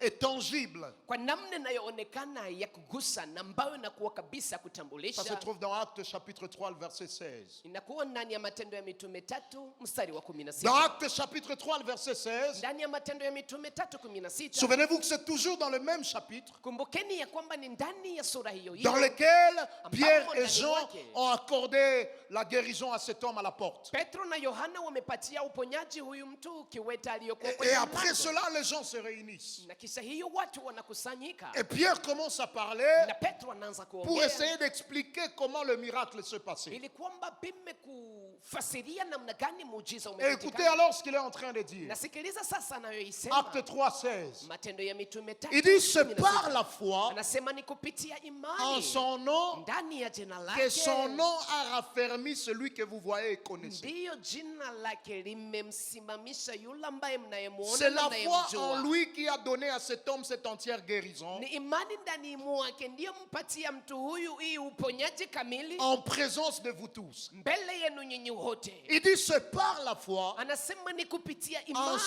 et tangible. kwa namna inayoonekana ya kugusa na ambayo inakuwa kabisa Ça se kutambulisha, trouve dans Actes chapitre 3, le verset 16. inakuwa ndani ya Matendo ya Mitume 3 mstari wa Dans 16. Actes chapitre 3, le verset 16, Ndani ya Matendo ya Mitume 3:16. souvenez-vous que c'est toujours dans le même chapitre Kumbukeni ya kwamba ni ndani ya sura hiyo dans hiyo lequel Pierre Ambamo et ndani Jean wake ont accordé la guérison à cet homme à la porte. Petro na Yohana wamepatia uponyaji huyu mtu kiwete aliyokuwa Et kwenye après mlango. cela, les gens se réunissent. Na kisha hiyo watu wanakusanyika Et Pierre commence à parler na Petro anaanza pour kuongea essayer d'expliquer comment le miracle se passait. ili kwamba pime kufasiria namna gani muujiza Et écoutez umepatikana. alors ce qu'il est en train de dire. Nasikiliza sasa anayoisema Acte 3, 16. Matendo ya Mitume 3. Il dit, c'est par la foi Anasema ni kupitia en imani son nom ndani ya jina que lake son nom a raffermi celui que vous voyez et connaissez. ndiyo jina lake limemsimamisha yule ambaye mnayemuona C'est na la foi en mnayemjua. lui qui a donné à cet homme cette entière guérison Ni imani ndani mwake ndiyo mpatia mtu huyu hii uponyaji kamili en présence de vous tous. mbele yenu nyinyi wote. Il dit, c'est par la foi Anasema ni kupitia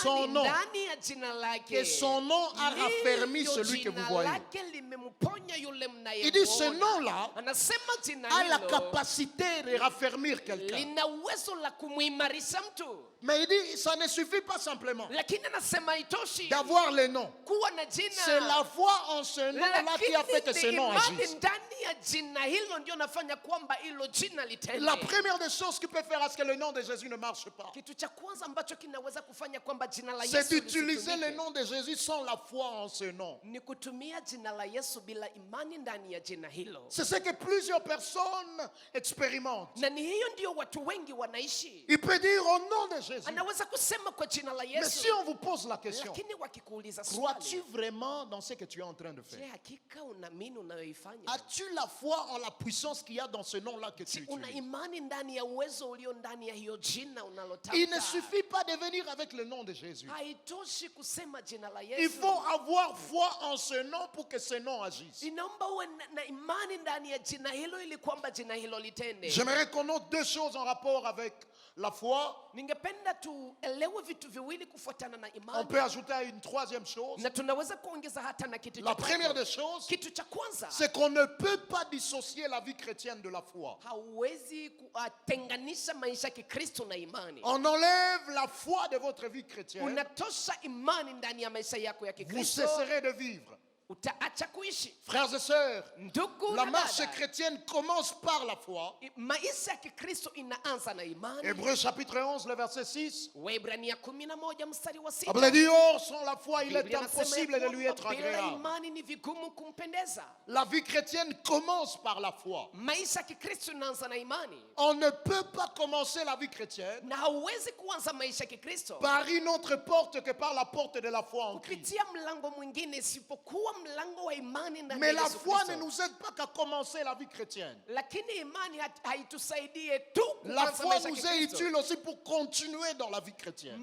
son imani nom ndani ya jina lake que son nom a raffermi ndiyo celui que vous jina voyez. lake limemponya yule Il dit, ce mnayemuona. nom-là Anasema jina a la hilo capacité de raffermir quelqu'un. lina uwezo la kumuimarisha mtu, Mais il dit, ça ne suffit pas simplement lakini anasema haitoshi d'avoir le nom. kuwa na jina. C'est la foi en ce nom-là qui a fait que ce Lakini nom ni imani agisse. ndani ya jina hilo ndio nafanya kwamba hilo jina litende. La première des choses qui peut faire à ce que le nom de Jésus ne marche pas, Kitu cha kwanza ambacho kinaweza kufanya kwamba jina la c'est Yesu d'utiliser le lisitumike nom de Jésus sans la foi en ce nom. ni kutumia jina la Yesu bila imani ndani ya jina hilo, C'est ce que plusieurs personnes expérimentent. na ni hiyo ndio watu wengi wanaishi. Il peut dire au nom de Jésus. Anaweza kusema kwa jina la Mais Yesu, si on vous pose la question, lakini wakikuuliza crois-tu swali, vraiment dans ce que tu es en train de je, faire? hakika unaamini unayoifanya? As-tu la foi en la puissance qu'il y a dans ce nom-là que tu Si una utilises? imani ndani ya uwezo ulio ndani ya hiyo jina unalotaka. Il ne suffit pas de venir avec le nom de Jésus. Haitoshi kusema jina la Il Yesu. faut avoir foi en ce nom pour que ce nom agisse. Inaomba uwe na imani ndani ya jina hilo ili kwamba jina hilo litende. J'aimerais qu'on note 2 choses en rapport avec la foi. Ningependa tuelewe vitu viwili kufuatana na On imani, peut ajouter une 3e chose. na tunaweza kuongeza hata na kitu La cha première tatu. des choses, Kitu cha kwanza, c'est qu'on ne peut pas dissocier la vie chrétienne de la foi. hauwezi kutenganisha maisha ya Kikristo na imani. On enlève la foi de votre vie chrétienne, Unatosha imani ndani ya maisha yako ya vous Kikristo, cesserez de vivre. utaacha kuishi. Frères et sœurs, Ndugu la na marche dada, chrétienne commence par la foi. maisha ya Kikristo inaanza na imani. Hébreux chapitre 11, le verset 6. Waebrania 11 mstari wa 6. La Bible dit, or, sans la foi, il est Biblia inasema impossible ya de lui être kwamba bila agréable. imani ni vigumu kumpendeza. La vie chrétienne commence par la foi. Maisha ya Kikristo inaanza na imani, On ne peut pas commencer la vie chrétienne na hauwezi kuanza maisha ya Kikristo par une autre porte que par la porte de la foi en Christ. kupitia mlango mwingine isipokuwa mlango wa imani ndani Mais ya la Yesu foi Kristo. ne nous aide pas qu'à commencer la vie chrétienne. Lakini imani haitusaidie tu La kuanza foi maisha ya nous est Kikristo. utile aussi pour continuer dans la vie chrétienne.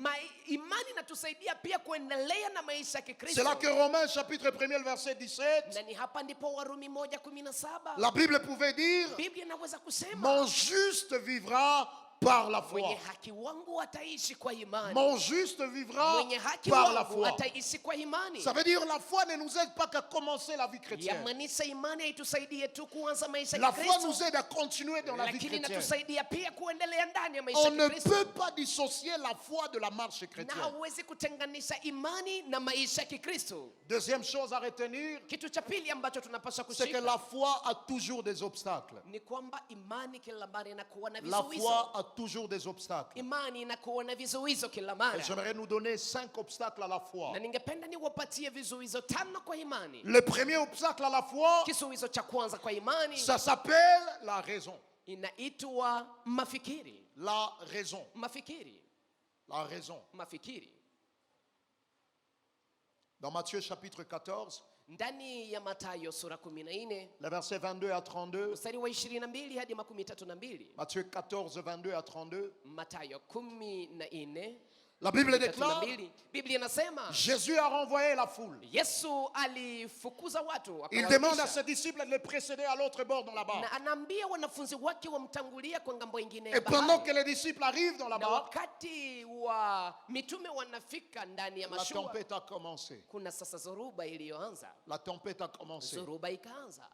Imani inatusaidia pia kuendelea na maisha ya C'est Kikristo. là que Romains chapitre 1er, le verset 17, Na ni hapa ndipo Warumi 1:17 la Bible pouvait dire, Biblia inaweza kusema mon juste vivra par la foi. Mwenye haki wangu ataishi kwa imani. Mon juste vivra Mwenye haki par la wangu foi. ataishi kwa imani. Ça veut dire la foi ne nous aide pas qu'à commencer la vie chrétienne. Yamaanisha imani haitusaidie tu kuanza maisha ya La foi Kristo, nous aide à continuer dans la vie lakini chrétienne. inatusaidia pia kuendelea ndani ya maisha On ya ne Kristo. peut pas dissocier la foi de la marche Na chrétienne. hauwezi kutenganisha imani na maisha ya Kikristo. Deuxième chose à retenir, Kitu cha pili ambacho tunapaswa c'est que kushika la foi a toujours des obstacles. ni kwamba imani kila mara inakuwa na La foi vizuizo. a toujours des obstacles. Imani inakuwa na vizuizo kila Et mara. j'aimerais nous donner 5 obstacles à la foi. Na ningependa niwapatie vizuizo 5 kwa imani. Le premier obstacle à la foi, Kizuizo cha kwanza kwa imani ça s'appelle la raison. inaitwa mafikiri. La raison. Mafikiri. La raison. Mafikiri. Dans Matthieu chapitre 14, Ndani ya Mathayo sura 14 les versets 22 à 32. mstari wa 22 hadi 32. Matthieu 14, 22 à 32. Mathayo 14 La Bible déclare, 32. Biblia inasema Jésus a renvoyé la foule. Yesu alifukuza watu, Il demande à akawarudisha. ses disciples de les précéder à l'autre bord dans la barque. Na anaambia wanafunzi wake wamtangulia kwa ngambo ingine Et ya pendant que bahari. les disciples arrivent dans la Na barque, wakati wa mitume wanafika ndani ya la mashua, tempête a commencé. kuna sasa zoruba iliyoanza. La tempête a commencé. Zoruba ikaanza,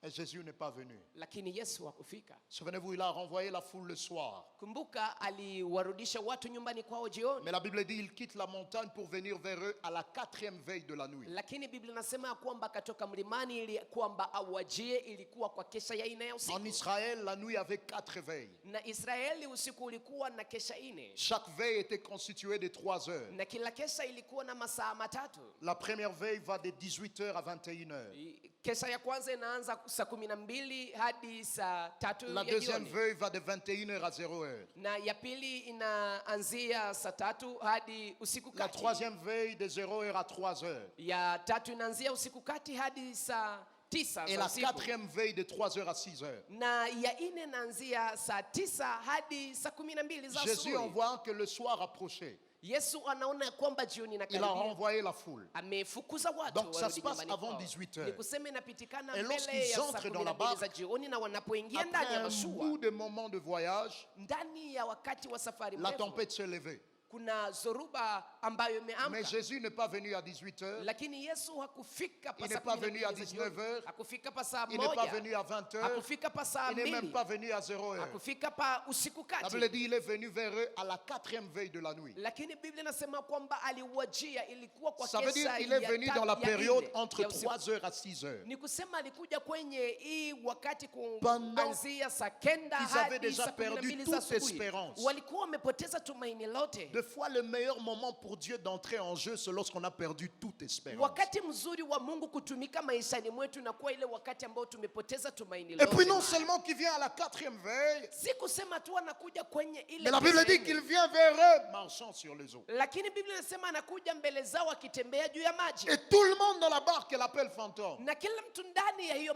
Et Jésus n'est pas venu. lakini Yesu hakufika. Souvenez-vous, il a renvoyé la foule le soir. Kumbuka aliwarudisha watu nyumbani kwao jioni. Mais la Bible dit il quitte la montagne pour venir vers eux à la 4e veille de la nuit. Lakini Biblia inasema ya kwamba akatoka mlimani ili kwamba awajie, ilikuwa kwa kesha ya ine ya En usiku. Israël, la nuit avait 4 veilles. Na Israeli usiku ulikuwa na kesha ine. Chaque veille était constituée de 3 heures. Na kila kesha ilikuwa na masaa matatu. La première veille va de 18h à 21h. Kesha ya kwanza inaanza saa 12 hadi saa 3 La ya deuxième jioni. veille va de 21h à 0h. Na ya pili inaanzia saa 3 hadi usiku La kati. troisième veille de 0h à 3h. Ya tatu inaanzia usiku kati hadi saa 9 Et za la usiku. quatrième veille de 3h à 6h. Na ya ine inaanzia saa 9 hadi saa 12 za Jésus, en asubuhi. voyant que le soir approchait, Yesu anaona ya kwamba jioni il a inakaribia. renvoyé la foule. Amefukuza watu Donc, ça warudi se passe nyumbani avant kwao. 18 heures. Ni kusema inapitikana Et mbele lorsqu'ils ya saa entrent dans la 12 za barque, jioni, na wanapoingia ndani Après ya un mashua, bout de moments de voyage, ndani ya wakati wa safari la mrefu, tempête s'est levée. kuna zoruba ambayo Mais imeamka. Jésus n'est pas venu à 18h, Lakini Yesu hakufika pa Il saa n'est pas 12 venu à za jioni. 19h, Hakufika pa saa il n'est pas 1, venu à 20h, hakufika pa saa il n'est même 2, pas venu à 0h. hakufika pa usiku La kati. Bible dit il est venu vers eux à la 4e veille de la nuit. Lakini Biblia inasema kwamba aliwajia, ilikuwa kwa Ça veut dire kesha qu'il est ya venu ta- dans la ya période nne entre ya usiku. 3h à 6h. Ni kusema alikuja kwenye hii wakati Pendant kuanzia saa 9 qu'ils avaient hadi déjà saa perdu 12 za toute asubuhi. espérance. Walikuwa wamepoteza tumaini lote. Des fois, le meilleur moment pour Dieu d'entrer en jeu, c'est lorsqu'on a perdu toute espérance. Wakati mzuri wa Mungu kutumika maishani mwetu na kuwa ile wakati ambao tumepoteza tumaini Et puis lote. non seulement qu'il vient à la 4e veille, Si kusema tu anakuja kwenye ile mais la Bible kesha dit nne. qu'il vient vers eux marchant sur les eaux. Lakini Biblia inasema anakuja mbele zao akitembea juu ya maji. Et tout le monde dans la barque l'appelle fantôme. Na kila mtu ndani ya hiyo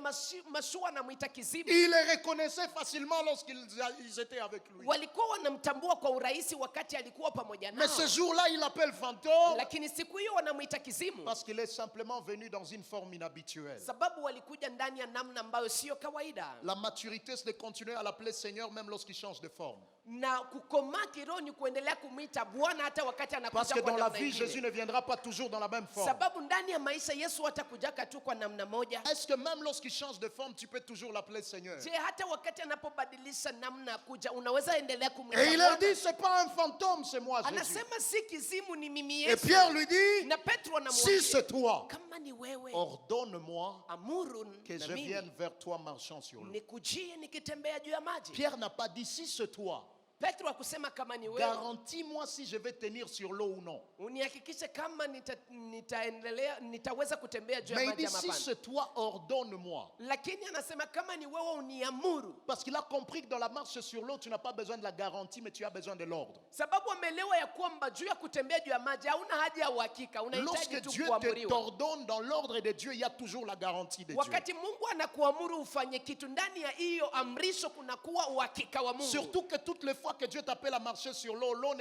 mashua anamuita kizimu. Il les reconnaissait facilement lorsqu'ils étaient avec lui. Walikuwa wanamtambua kwa urahisi wakati alikuwa pamoja nao. Mais ce jour-là, il l'appelle fantôme Lakini siku hiyo wanamuita kizimu parce qu'il est simplement venu dans une forme inhabituelle. sababu walikuja ndani ya namna ambayo sio kawaida. La maturité, c'est de continuer à l'appeler Seigneur même lorsqu'il change de forme. Na kukomaa kiroho ni kuendelea kumwita Bwana hata wakati Parce anakuja que kwa dans la namna vie, Jésus nyingine. ne viendra pas toujours dans la même forme. Sababu ndani ya maisha Yesu hatakujaka tu kwa namna moja. Est-ce que même lorsqu'il change de forme, tu peux toujours l'appeler Seigneur? Je, hata wakati anapobadilisha namna ya kuja unaweza endelea Et kumwita il leur Bwana? dit, c'est pas un fantôme, c'est moi Jésus. Anasema si kizimu, ni mimi Et Yesu. Pierre lui dit, Na Petro si anamwambia, c'est toi, kama ni wewe, ordonne-moi amuru que na je mimi vienne vers toi marchant sur l'eau. nikujie nikitembea juu ya maji. Pierre n'a pas dit, si c'est toi, Petro akusema kama ni wewe, garantis-moi si je vais tenir sur l'eau ou non. unihakikishe kama nitaweza kutembea juu ya Mais il maji dit, ama si hapana. c'est toi, ordonne-moi. Lakini anasema kama ni wewe uniamuru, Parce qu'il a compris que dans la marche sur l'eau, tu n'as pas besoin de la garantie, mais tu as besoin de l'ordre. sababu ameelewa ya kwamba juu ya kutembea juu ya maji hauna haja ya uhakika, Lorsque unahitaji tu Dieu kuamuriwa. t'ordonne dans l'ordre de Dieu, il y a toujours la garantie de Dieu. Wakati Mungu anakuamuru ufanye kitu, ndani ya hiyo amrisho kunakuwa uhakika wa Mungu. Surtout que toutes les fois que Dieu t'appelle à marcher sur l'eau, l'eau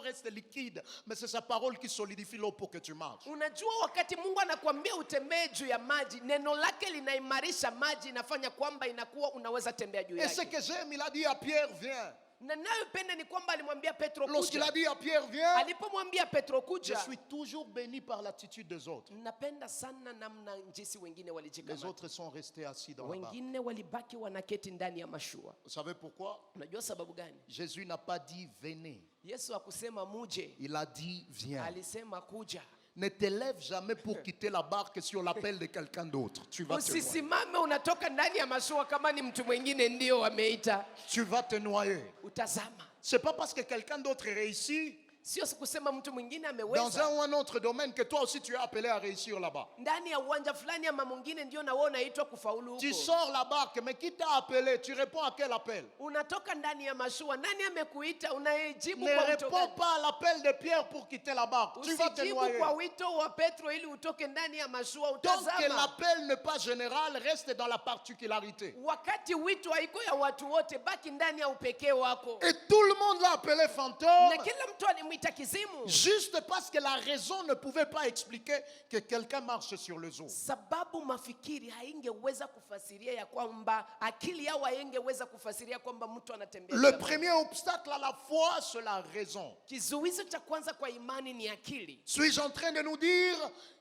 reste liquide, mais c'est sa parole qui solidifie l'eau pour que tu marches. Unajua wakati Mungu anakuambia utembee juu ya maji, neno lake linaimarisha maji, inafanya kwamba inakuwa unaweza tembea juu Et ce yake. que j'aime, il a dit à Pierre, viens. Na nayopenda ni kwamba alimwambia Petro Lorsqu'il a kuja. dit à Pierre, viens, Alipomwambia Petro je kuja, suis toujours béni par l'attitude des autres. napenda sana namna jinsi wengine Les walijikamata. autres sont restés assis dans la barque. Wengine walibaki wanaketi ndani ya mashua. Vous savez pourquoi? Unajua sababu gani? Jésus n'a pas dit venez, Yesu hakusema muje, il a dit viens. alisema kuja. Ne te lève jamais pour quitter la barque sur l'appel de quelqu'un d'autre. Tu vas te noyer. Usisimame unatoka ndani ya mashua kama ni mtu mwingine ndio wameita. Tu vas te noyer. Utazama. C'est pas parce que quelqu'un d'autre réussit Sio kusema mtu mwingine dans ameweza. un ou un autre domaine que toi aussi tu es appelé à réussir là-bas. Ndani ya uwanja fulani ama mwingine ndio na wewe unaitwa kufaulu Tu huko. sors la barque, mais qui t'a appelé? Tu réponds à quel appel? Unatoka ndani ya mashua, nani amekuita? Unajibu Ne kwa wito réponds gani? pas à l'appel de Pierre pour quitter la barque. Tu vas te Usijibu noyer. kwa wito wa Petro ili utoke ndani ya mashua. Tant que Utazama. l'appel n'est pas général, reste dans la particularité. Wakati wito haiko ya watu wote, baki ndani ya upekee wako. Et tout le monde l'a appelé fantôme, Na kila mtu alimwita kizimu. juste parce que la raison ne pouvait pas expliquer que quelqu'un marche sur les eaux. Sababu mafikiri haingeweza kufasiria ya kwamba akili yao haingeweza kufasiria kwamba mtu anatembea. Le premier obstacle à la foi, c'est la raison. Kizuizo cha kwanza kwa imani ni akili. Suis-je en train de nous dire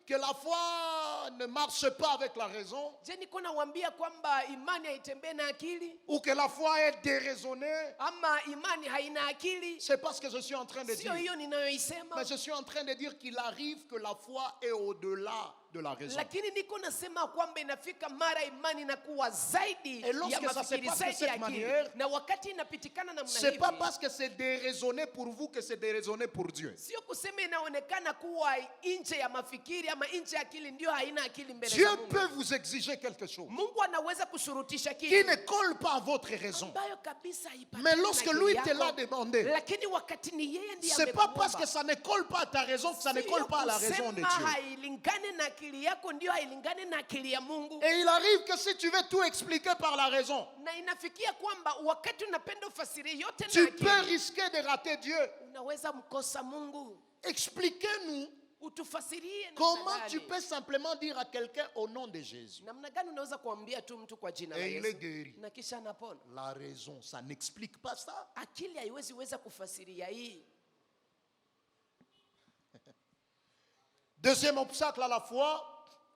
que la foi ne marche pas avec la raison, Je, niko nawaambia kwamba imani haitembei na akili ou que la foi est déraisonnée? ama imani haina akili? C'est pas ce que je suis en train de Sio dire. hiyo ninayoisema, Mais je suis en train de dire qu'il arrive que la foi est au-delà de la raison. lakini niko nasema kwamba inafika mara imani inakuwa zaidi Et lorsque ya ça se mafikiri, passe de zaidi ya cette akili. manière, Na wakati inapitikana namna C'est pas hivi, parce que c'est déraisonné pour vous que c'est déraisonné pour Dieu. sio kusema inaonekana kuwa nje ya mafikiri ama nje ya akili ndio haina akili mbele Dieu za Mungu. peut vous exiger quelque chose Mungu anaweza kushurutisha qui kitu ne colle pas à votre raison. ambayo kabisa haipatani Mais na lorsque akili lui yako. te l'a demandé, Lakini wakati ni yeye ndiye c'est pas parce amekuomba. que ça ne colle pas à ta raison que ça ne colle pas à la raison de Sio kusema Dieu. hailingane na akili yako ndio hailingane na akili ya Mungu. Et il arrive que si tu veux tout expliquer par la raison, Na inafikia kwamba wakati unapenda ufasiri yote na tu peux akili, risquer de rater Dieu. unaweza mkosa Mungu. Expliquez-nous Utufasirie namna comment gani? tu peux simplement dire à quelqu'un au nom de Jésus. Namna gani unaweza kuambia tu mtu kwa jina la Et il est Yesu guéri. na kisha anapona? La raison, ça n'explique pas ça. Akili haiwezi weza kufasiria hii. Deuxième obstacle à la foi,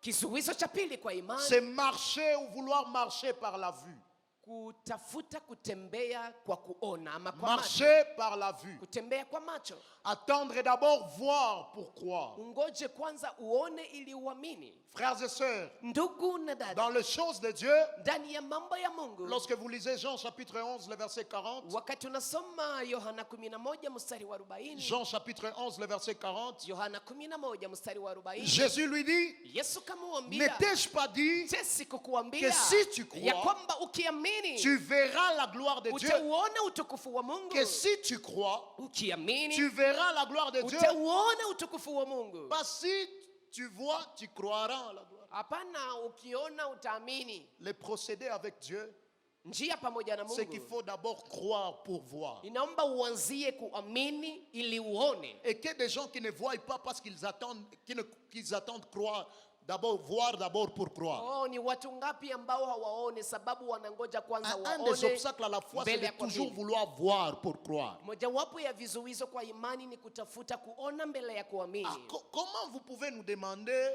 Kizuizo cha pili kwa imani, c'est marcher ou vouloir marcher par la vue. kutafuta kutembea kwa kuona ama kwa macho. Marcher par la vue. Kutembea kwa macho. Attendre et d'abord voir pour croire. Ungoje kwanza uone ili uamini. Frères et sœurs, Ndugu na dada, dans les choses de Dieu, ndani ya mambo ya Mungu, lorsque vous lisez Jean chapitre 11, le verset 40, wakati unasoma Yohana 11 mstari wa 40, Jean chapitre 11, le verset 40, Yohana 11 mstari wa 40, Jésus lui dit, Yesu kamwambia, n'étais-je pas dit je sikukuambia que si tu crois, ya kwamba ukiamini tu verras la gloire de Dieu, utauona utukufu wa Mungu? que si tu crois, Ukiamini tu verras la gloire de Dieu. utauona utukufu wa Mungu. Pas si tu vois, tu croiras en la gloire. Hapana, ukiona utaamini. Les procédés avec Dieu, Njia pamoja na c'est qu'il Mungu faut d'abord croire pour voir. inaomba uanzie kuamini ili uone. Et que des gens qui ne voient pas parce qu'ils attendent, qu'ils attendent croire, d'abord voir d'abord pour croire. Oh, ni watu ngapi ambao hawaone sababu wanangoja kwanza Un des waone obstacles à la foi, c'est mbele ya de toujours kuamini. vouloir voir pour croire. Mojawapo ya vizuizo kwa imani ni kutafuta kuona mbele ya kuamini. Comment vous pouvez nous demander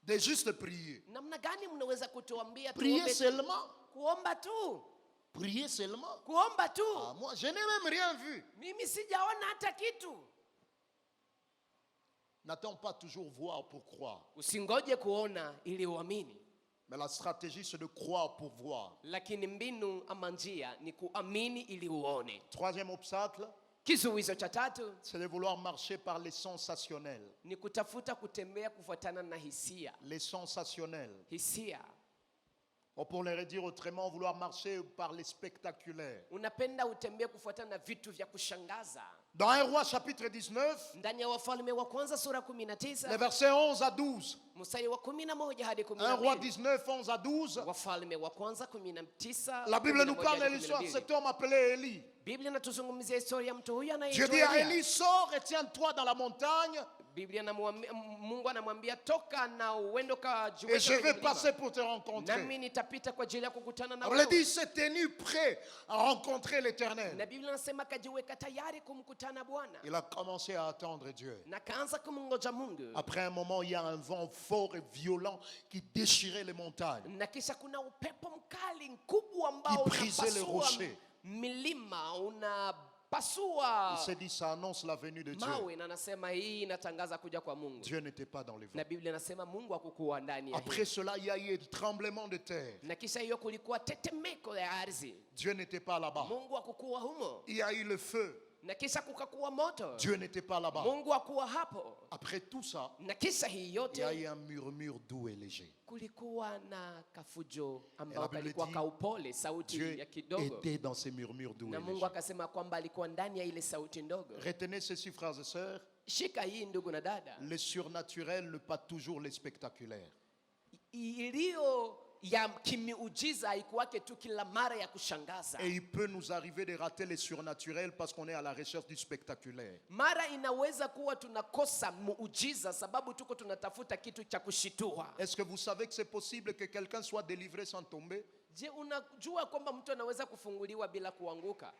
de juste prier? Namna gani mnaweza kutuambia Prier tuombe? seulement. Kuomba tu, Prier seulement. kuomba tu. Ah, moi, je n'ai même rien vu. Mimi sijaona hata kitu. N'attends pas toujours voir pour croire. Usingoje kuona ili uamini, Mais la stratégie, c'est de croire pour voir. lakini mbinu ama njia ni kuamini ili uone. Troisième obstacle, Kizuizo cha tatu c'est de vouloir marcher par les sensationnels. ni kutafuta kutembea kufuatana na hisia. Les sensationnels. Hisia. Ou pour le redire autrement, vouloir marcher par les spectaculaires. Unapenda utembee kufuatana na vitu vya kushangaza. Dans 1 Roi chapitre 19, ndani ya Wafalme wa kwanza sura 19 les versets 11 à 12. mstari wa 11 hadi 1 Roi 12. 19, 11 à 12. Wafalme wa kwanza 19. La Bible nous 11 parle de hadi l'histoire de 12. cet homme appelé Élie. Biblia inatuzungumzia historia mtu huyu Dieu anaitwa dit à Elia. Élie, sors et tiens-toi dans la montagne Biblia inamwambia, Mungu anamwambia toka na uende et ukajiweke je kwenye vais mlima. passer pour te rencontrer. Nami nitapita kwa ajili ya kukutana na On wewe. le dit, il s'est tenu prêt à rencontrer l'Éternel. Na Biblia inasema kajiweka tayari kumkutana Bwana. Il a commencé à attendre Dieu. Na kaanza kumngoja Mungu. Après un moment, il y a un vent fort et violent qui déchirait les montagnes. Na kisha kuna upepo mkali mkubwa ambao Qui brisait les unapasua rochers. milima, Il unapasua s'est dit, ça annonce la venue de Dieu. mawe, na anasema hii inatangaza kuja kwa Mungu. Dieu n'était pas dans les vents. Na Biblia inasema Mungu hakukuwa ndani ya Après hili. cela, il y a eu un tremblement de terre. Na kisha hiyo kulikuwa tetemeko ya ardhi. Dieu n'était pas là-bas. Mungu hakukuwa humo. Il y a eu le feu. Na kisha kukakuwa moto. Dieu n'était pas là-bas. Mungu hakuwa hapo. Après tout ça, Na kisha hii il y a yote eu un murmure doux et léger. kulikuwa na kafujo Et la ambao Bible kalikuwa dit, kaupole, sauti Dieu ya kidogo. était dans ces murmures doux Na et Mungu légers. akasema kwamba alikuwa ndani ya ile sauti ndogo. Retenez ceci, frères et sœurs. Shika hii ndugu na dada. Le surnaturel n'est pas toujours le spectaculaire. Iliyo ya kimiujiza haikuwake tu kila mara ya kushangaza. Et il peut nous arriver de rater le surnaturel parce qu'on est à la recherche du spectaculaire. Mara inaweza kuwa tunakosa muujiza sababu tuko tunatafuta kitu cha kushitua. Est-ce que vous savez que c'est possible que quelqu'un soit délivré sans tomber? Je, unajua kwamba mtu anaweza kufunguliwa bila kuanguka?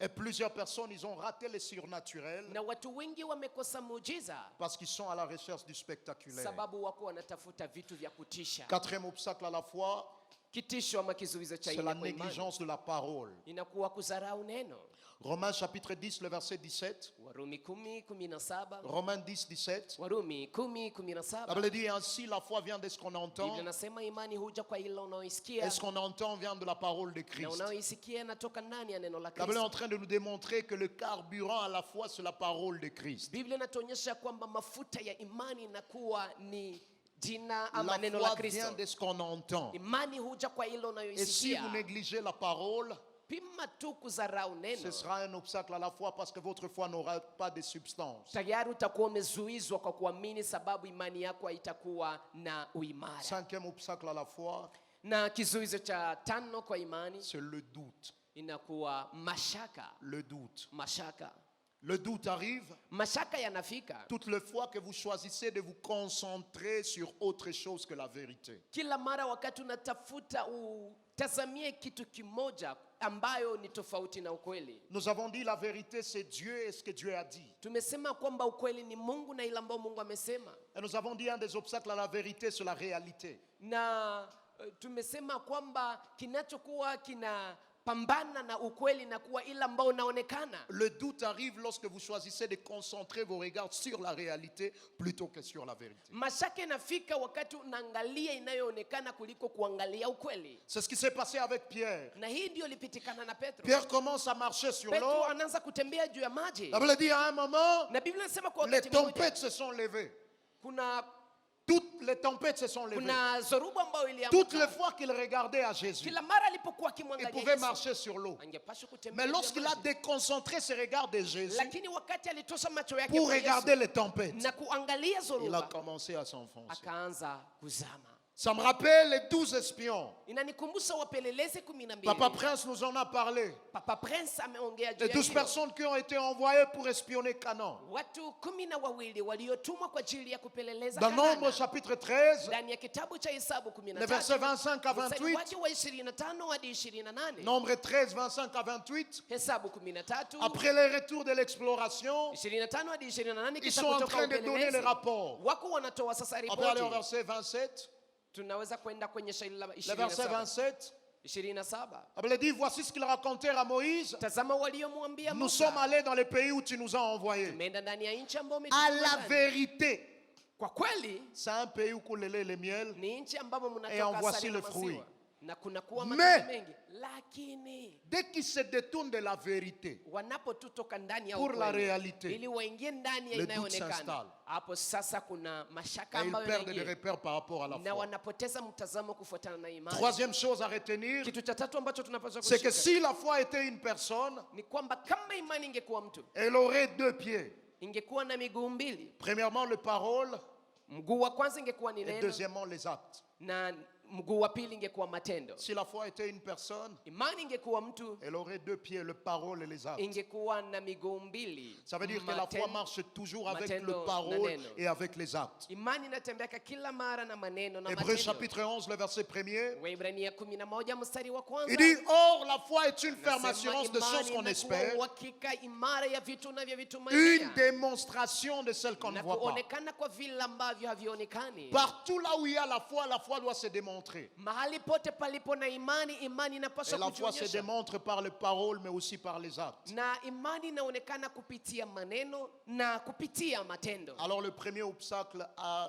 Et plusieurs personnes, ils ont raté le surnaturel Na watu wengi wamekosa muujiza parce qu'ils sont à la recherche du spectaculaire. sababu wako wanatafuta vitu vya kutisha. Quatrième obstacle à la foi, Kitisho ama kizuizo cha c'est ile la kwa imani négligence de la parole. inakuwa kudharau neno. Romains chapitre 10, le verset 17. Warumi 10:17. Romains 10, 17. Warumi La 10:17. Bible dit ainsi, la foi vient de ce qu'on entend. Biblia inasema imani huja kwa ile unaoisikia, Et ce qu'on entend vient de la parole de na Christ. unaoisikia inatoka ndani ya neno la La Bible est en Kristo. train de nous démontrer que le carburant à la foi, c'est la parole de Christ. Biblia inatuonyesha kwamba mafuta ya imani inakuwa ni jina ama La neno la foi vient Kristo. de ce qu'on entend. Imani huja kwa ile Et si unayoisikia. vous négligez la parole, Pima tu kudharau ce neno, sera un obstacle à la foi parce que votre foi n'aura pas de substance. tayari utakuwa umezuizwa kwa kuamini, sababu imani yako haitakuwa na uimara. Cinquième obstacle à la foi, Na kizuizo cha tano kwa imani c'est le doute. inakuwa mashaka. Le doute. Mashaka, Le doute arrive mashaka yanafika toutes les fois que vous choisissez de vous concentrer sur autre chose que la vérité. kila mara wakati unatafuta utazamie kitu kimoja ambayo ni tofauti na ukweli. Nous avons dit la vérité, c'est Dieu et ce que Dieu a dit. Tumesema kwamba ukweli ni Mungu na ile ambayo Mungu amesema, Et nous avons dit un des obstacles à la vérité, c'est la réalité. na tumesema kwamba kinachokuwa kinapambana na ukweli na kuwa ile ambayo unaonekana. Le doute arrive lorsque vous choisissez de concentrer vos regards sur la réalité plutôt que sur la vérité. Mashaka inafika wakati unaangalia inayoonekana kuliko kuangalia ukweli, C'est ce qui s'est passé avec Pierre. na hii ndio ilipitikana na Petro. Pierre commence à marcher sur Petro l'eau. anaanza kutembea juu ya maji, La Bible dit à un moment, na Biblia inasema kwa les wakati mmoja tempêtes se sont levées. kuna Toutes les tempêtes se sont levées. kuna zoruba ambayo Toutes les iliamka. fois qu'il regardait à Jésus, Kila mara alipokuwa il akimwangalia pouvait Yesu, marcher sur l'eau. angepaswa kutembea Mais juu ya lorsqu'il a maji. déconcentré ses regards de Jésus Lakini wakati alitosha macho yake pour kwa regarder Yesu les tempêtes, na kuangalia il a zoruba, commencé à s'enfoncer. akaanza kuzama. Ça me rappelle les 12 espions. Inanikumbusha wapelelezi 12. Papa Prince nous en a parlé. Papa Prince ameongea juu Les ya 12 hilo. personnes qui ont été envoyées pour espionner Canaan. Watu 12 waliotumwa kwa ajili ya kupeleleza Dans Kanaani. Nombre chapitre 13, Ndani ya kitabu cha Hesabu les versets 25 à mstari 28. wake wa 25 hadi 28. Nombre 13, 25 à 28. Hesabu 13 Après le retour de l'exploration, 25 hadi 28, ils kisha sont en kutoka train de donner les upelelezi. rapports. Wako wanatoa sasa On peut aller au ripoti. verset 27. Tunaweza kwenda kwenye shairi la Le verset 27. 27. La Bible dit, voici ce qu'ils racontèrent à Moïse. Tazama waliomwambia Nous Musa, sommes allés dans les pays où tu nous as envoyés. tumeenda ndani ya nchi ambayo À umetutuma la ndani. vérité, Kwa kweli c'est un pays où coule le lait et le miel. ni nchi ambapo Et en mnatoka voici asali le na fruit. maziwa. na kunakuwa Mais- matendo mengi, lakini Dès qu'ils se détournent de la vérité wanapotutoka ndani ya pour la ukweli réalité, ili waingie ndani ya le doute inayoonekana, s'installe. hapo sasa kuna mashaka et ils ambayo perdent des yanaingia repères par rapport à la na foi. wanapoteza mtazamo kufuatana na imani. Troisième chose à retenir, Kitu cha tatu ambacho tunapaswa c'est que kushika si la foi était une personne, ni kwamba kama imani ingekuwa mtu, elle aurait deux pieds. ingekuwa na miguu mbili. Premièrement, le parole, Mguu wa kwanza ingekuwa ni et neno deuxièmement, les actes. na mguu wa pili ingekuwa matendo. Si la foi était une personne, Imani ingekuwa mtu, elle aurait deux pieds, le parole et les actes. ingekuwa na miguu mbili. Ça veut dire que la foi Matendo- marche toujours avec matendo le na parole neno. et avec les actes. Imani inatembeaka kila mara na maneno na Hébreux matendo. chapitre 11, le verset 1er, Waebrania 11 mstari wa kwanza. il dit, or la foi est une ferme Nasema assurance de imani choses qu'on inakuwa espère, uhakika imara ya vitu une unavyovitumainia démonstration de celles qu'on ne na voit pas. kuonekana kwa vile ambavyo havionekani. Partout là où il y a la foi doit se démontrer. Mahali pote palipo na imani, imani Et inapaswa la foi se kujionyesha. démontre par les paroles, mais aussi par les actes. Na imani inaonekana kupitia maneno na kupitia matendo. Alors le premier obstacle à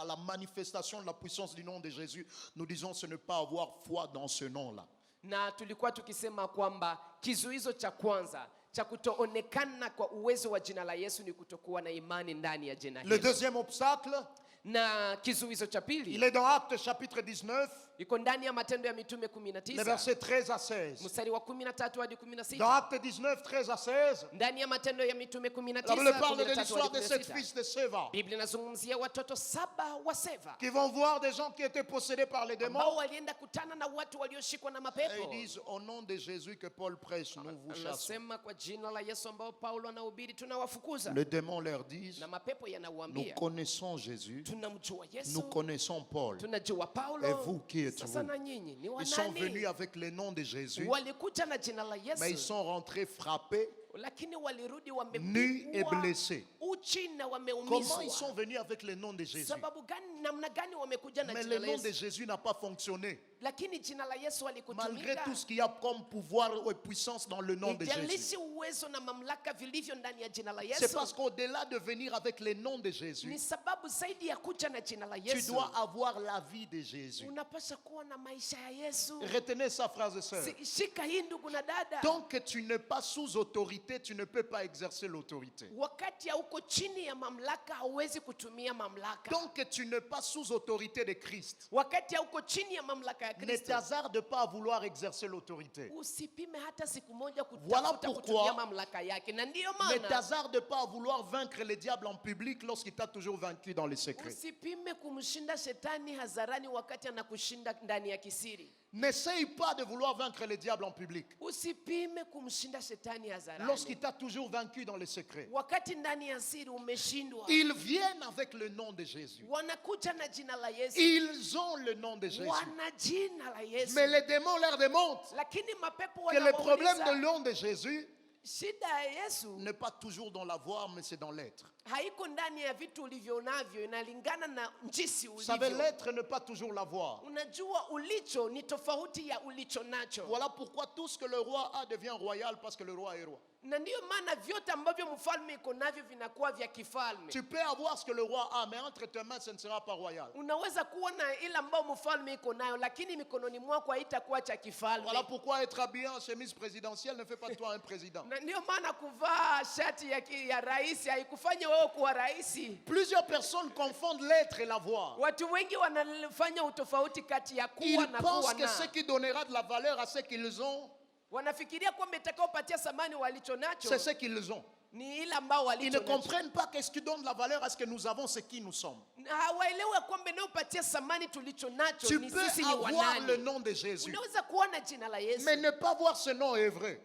la manifestation de la puissance du nom de Jésus, nous disons, ce n'est pas avoir foi dans ce nom-là. Na tulikuwa tukisema kwamba kizuizo cha kwanza cha kutoonekana kwa uwezo wa jina la Yesu ni kutokuwa na imani ndani ya jina Le hilo. deuxième obstacle, Na kizuizo cha il pili est dans Actes chapitre 19, iko ndani ya Matendo ya Mitume les 19 versets 13 à 16. mstari wa 13 hadi Dans 16. Actes 19, 13 à 16, Ndani ya Matendo ya Mitume 19 la Bible parle de 13 l'histoire hadi de sept 16. fils de Séva Biblia inazungumzia watoto 7 wa Seva qui vont voir des gens qui étaient possédés par les démons. ambao walienda kutana na watu walioshikwa na Et mapepo. ils disent, au nom de Jésus que Paul prêche, nous vous chassons. Anasema kwa jina la Yesu ambao Paulo anahubiri tunawafukuza. Les démons leur disent, Na mapepo nous yanauambia connaissons Jésus, tunamjua Yesu, nous connaissons Paul. tunajua Paulo. Et vous, qui êtes-vous? Sasa na nyinyi ni Ils sont venus wanani? avec le nom de Jésus, Walikuja na jina la mais ils Yesu sont rentrés frappés, lakini walirudi nus et wamepigwa blessés. uchi na Comment wameumizwa. ils sont venus avec le nom de Jésus? Sababu gani, namna gani wamekuja na Mais jina le la nom de Yesu? Jésus n'a pas fonctionné. Lakini jina la Yesu Malgré halikutumika. tout ce qu'il y a comme pouvoir et puissance dans le nom de Jésus. Ijalishi uwezo na mamlaka vilivyo ndani ya jina la C'est Yesu. parce qu'au-delà de venir avec le nom de Jésus, Ni sababu zaidi ya kuja na jina la tu Yesu. dois avoir la vie de Jésus. Unapaswa kuwa na maisha ya Yesu. Retenez ça, frères et sœurs. Shika hii ndugu na dada. Tant que tu n'es pas sous autorité, tu ne peux pas exercer l'autorité. Wakati hauko chini ya mamlaka hauwezi kutumia mamlaka. Tant que tu n'es pas sous autorité de Christ, Wakati hauko chini ya mamlaka ya ne Kristo, t'hasarde pas à vouloir exercer l'autorité. usipime hata siku moja Voilà kutafuta pourquoi kutumia mamlaka yake. Na ndiyo Ne maana t'hasarde pas à vouloir vaincre le diable en public lorsqu'il t'a toujours vaincu dans les secrets. usipime kumshinda shetani hadharani wakati anakushinda ndani ya kisiri. N'essaye pas de vouloir vaincre le diable en public Usipime kumshinda shetani hadharani lorsqu'il t'a toujours vaincu dans les secrets. wakati ndani ya siri umeshindwa. Ils viennent avec le nom de Jésus. Wanakuja na jina la Yesu, Ils ont le nom de Jésus. wana jina la Yesu, Mais les démons leur démontrent lakini mapepo que le problème wanawauliza, de nom de Jésus shida ya Yesu n'est pas toujours dans l'avoir, mais c'est dans l'être. haiko ndani ya vitu ulivyo navyo, inalingana na jinsi Vous savez, ulivyo. l'être ne pas toujours l'avoir. Unajua ulicho ni tofauti ya ulicho nacho. Voilà pourquoi tout ce que le roi a devient royal parce que le roi est roi. Na ndiyo maana vyote ambavyo mfalme iko navyo vinakuwa vya kifalme. Tu peux avoir ce que le roi a, mais entre tes mains, ce ne sera pas royal. Unaweza kuwa na ile ambayo mfalme iko nayo, lakini mikononi mwako haitakuwa cha kifalme. Voilà pourquoi être habillé en chemise présidentielle ne fait pas de toi un président. Na ndiyo maana kuvaa shati ya rais haikufanya wewe kuwa rais. Plusieurs personnes confondent l'être et l'avoir. Watu wengi wanafanya utofauti kati ya kuwa Ils na pensent kuwa que na. ce qui donnera de la valeur à ce qu'ils ont, Wanafikiria kwamba itakayopatia thamani walicho nacho c'est ce qu'ils ont. ni ile ambao Ils walicho ne nacho. comprennent pas que ce qui donne de la valeur à ce que nous avons, c'est qui nous sommes. Hawaelewi kwamba inayopatia thamani tulicho nacho Tu ni peux sisi ni avoir le wanani. nom de Jésus, Unaweza kuona jina la Yesu, mais ne pas voir ce nom est vrai.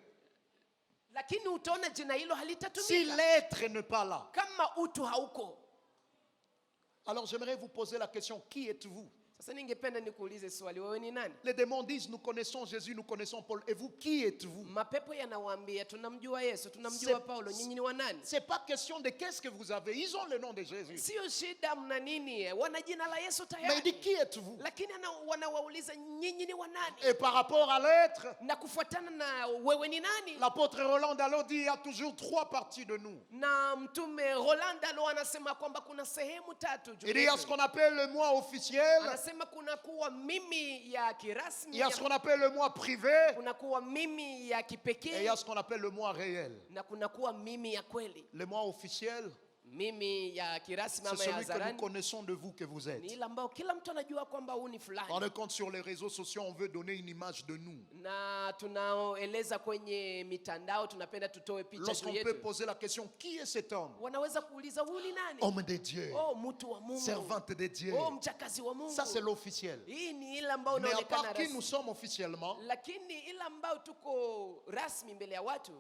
lakini utaona jina hilo Si halitatumika l'être n'est pas là. kama utu hauko. Alors j'aimerais vous poser la question, qui êtes-vous? Sasa ningependa nikuulize swali, wewe ni nani? Les démons disent, nous connaissons Jésus, nous connaissons Paul. Et vous, qui êtes-vous? Mapepo yanawaambia tunamjua Yesu, tunamjua Paulo, nyinyi ni wanani? C'est pas question de qu'est-ce que vous avez. Ils ont le nom de Jésus. Sio shida mna nini, wana jina la Yesu Mais il dit, tayari. qui êtes-vous? Lakini wanawauliza nyinyi ni wanani? Et par rapport à l'être, Na kufuatana na wewe ni nani? l'apôtre Roland Dallot dit, il y a toujours trois parties de nous. Na mtume Roland Dalo anasema kwamba kuna sehemu tatu. Il y a ce qu'on appelle le moi officiel. Anasema kuna kuwa mimi ya kirasmi. Il y a ce qu'on appelle le moi privé. Kuna kuwa mimi ya kipekee. Et il y a ce qu'on appelle le moi réel. Na kuna kuwa mimi ya kweli. Le moi officiel, Mimi ya kirasmi c'est ama ya celui que nous hadharani. connaissons de vous que vous êtes. Ni ile ambao kila mtu anajua kwamba huu ni fulani. Rendez compte, sur les réseaux sociaux, on veut donner une image de nous. Na tunaeleza kwenye mitandao tunapenda tutoe picha Lorsqu'on yetu. peut poser la question, qui est cet homme? Wanaweza kuuliza huyu ni nani? Homme de Dieu, Oh, mtu wa Mungu. servante de Dieu. Oh, mchakazi wa Mungu. Ça, c'est l'officiel. Hii ni ile ambao Mais à unaonekana part qui rasmi. nous sommes officiellement, Lakini ile ambao tuko rasmi mbele ya watu,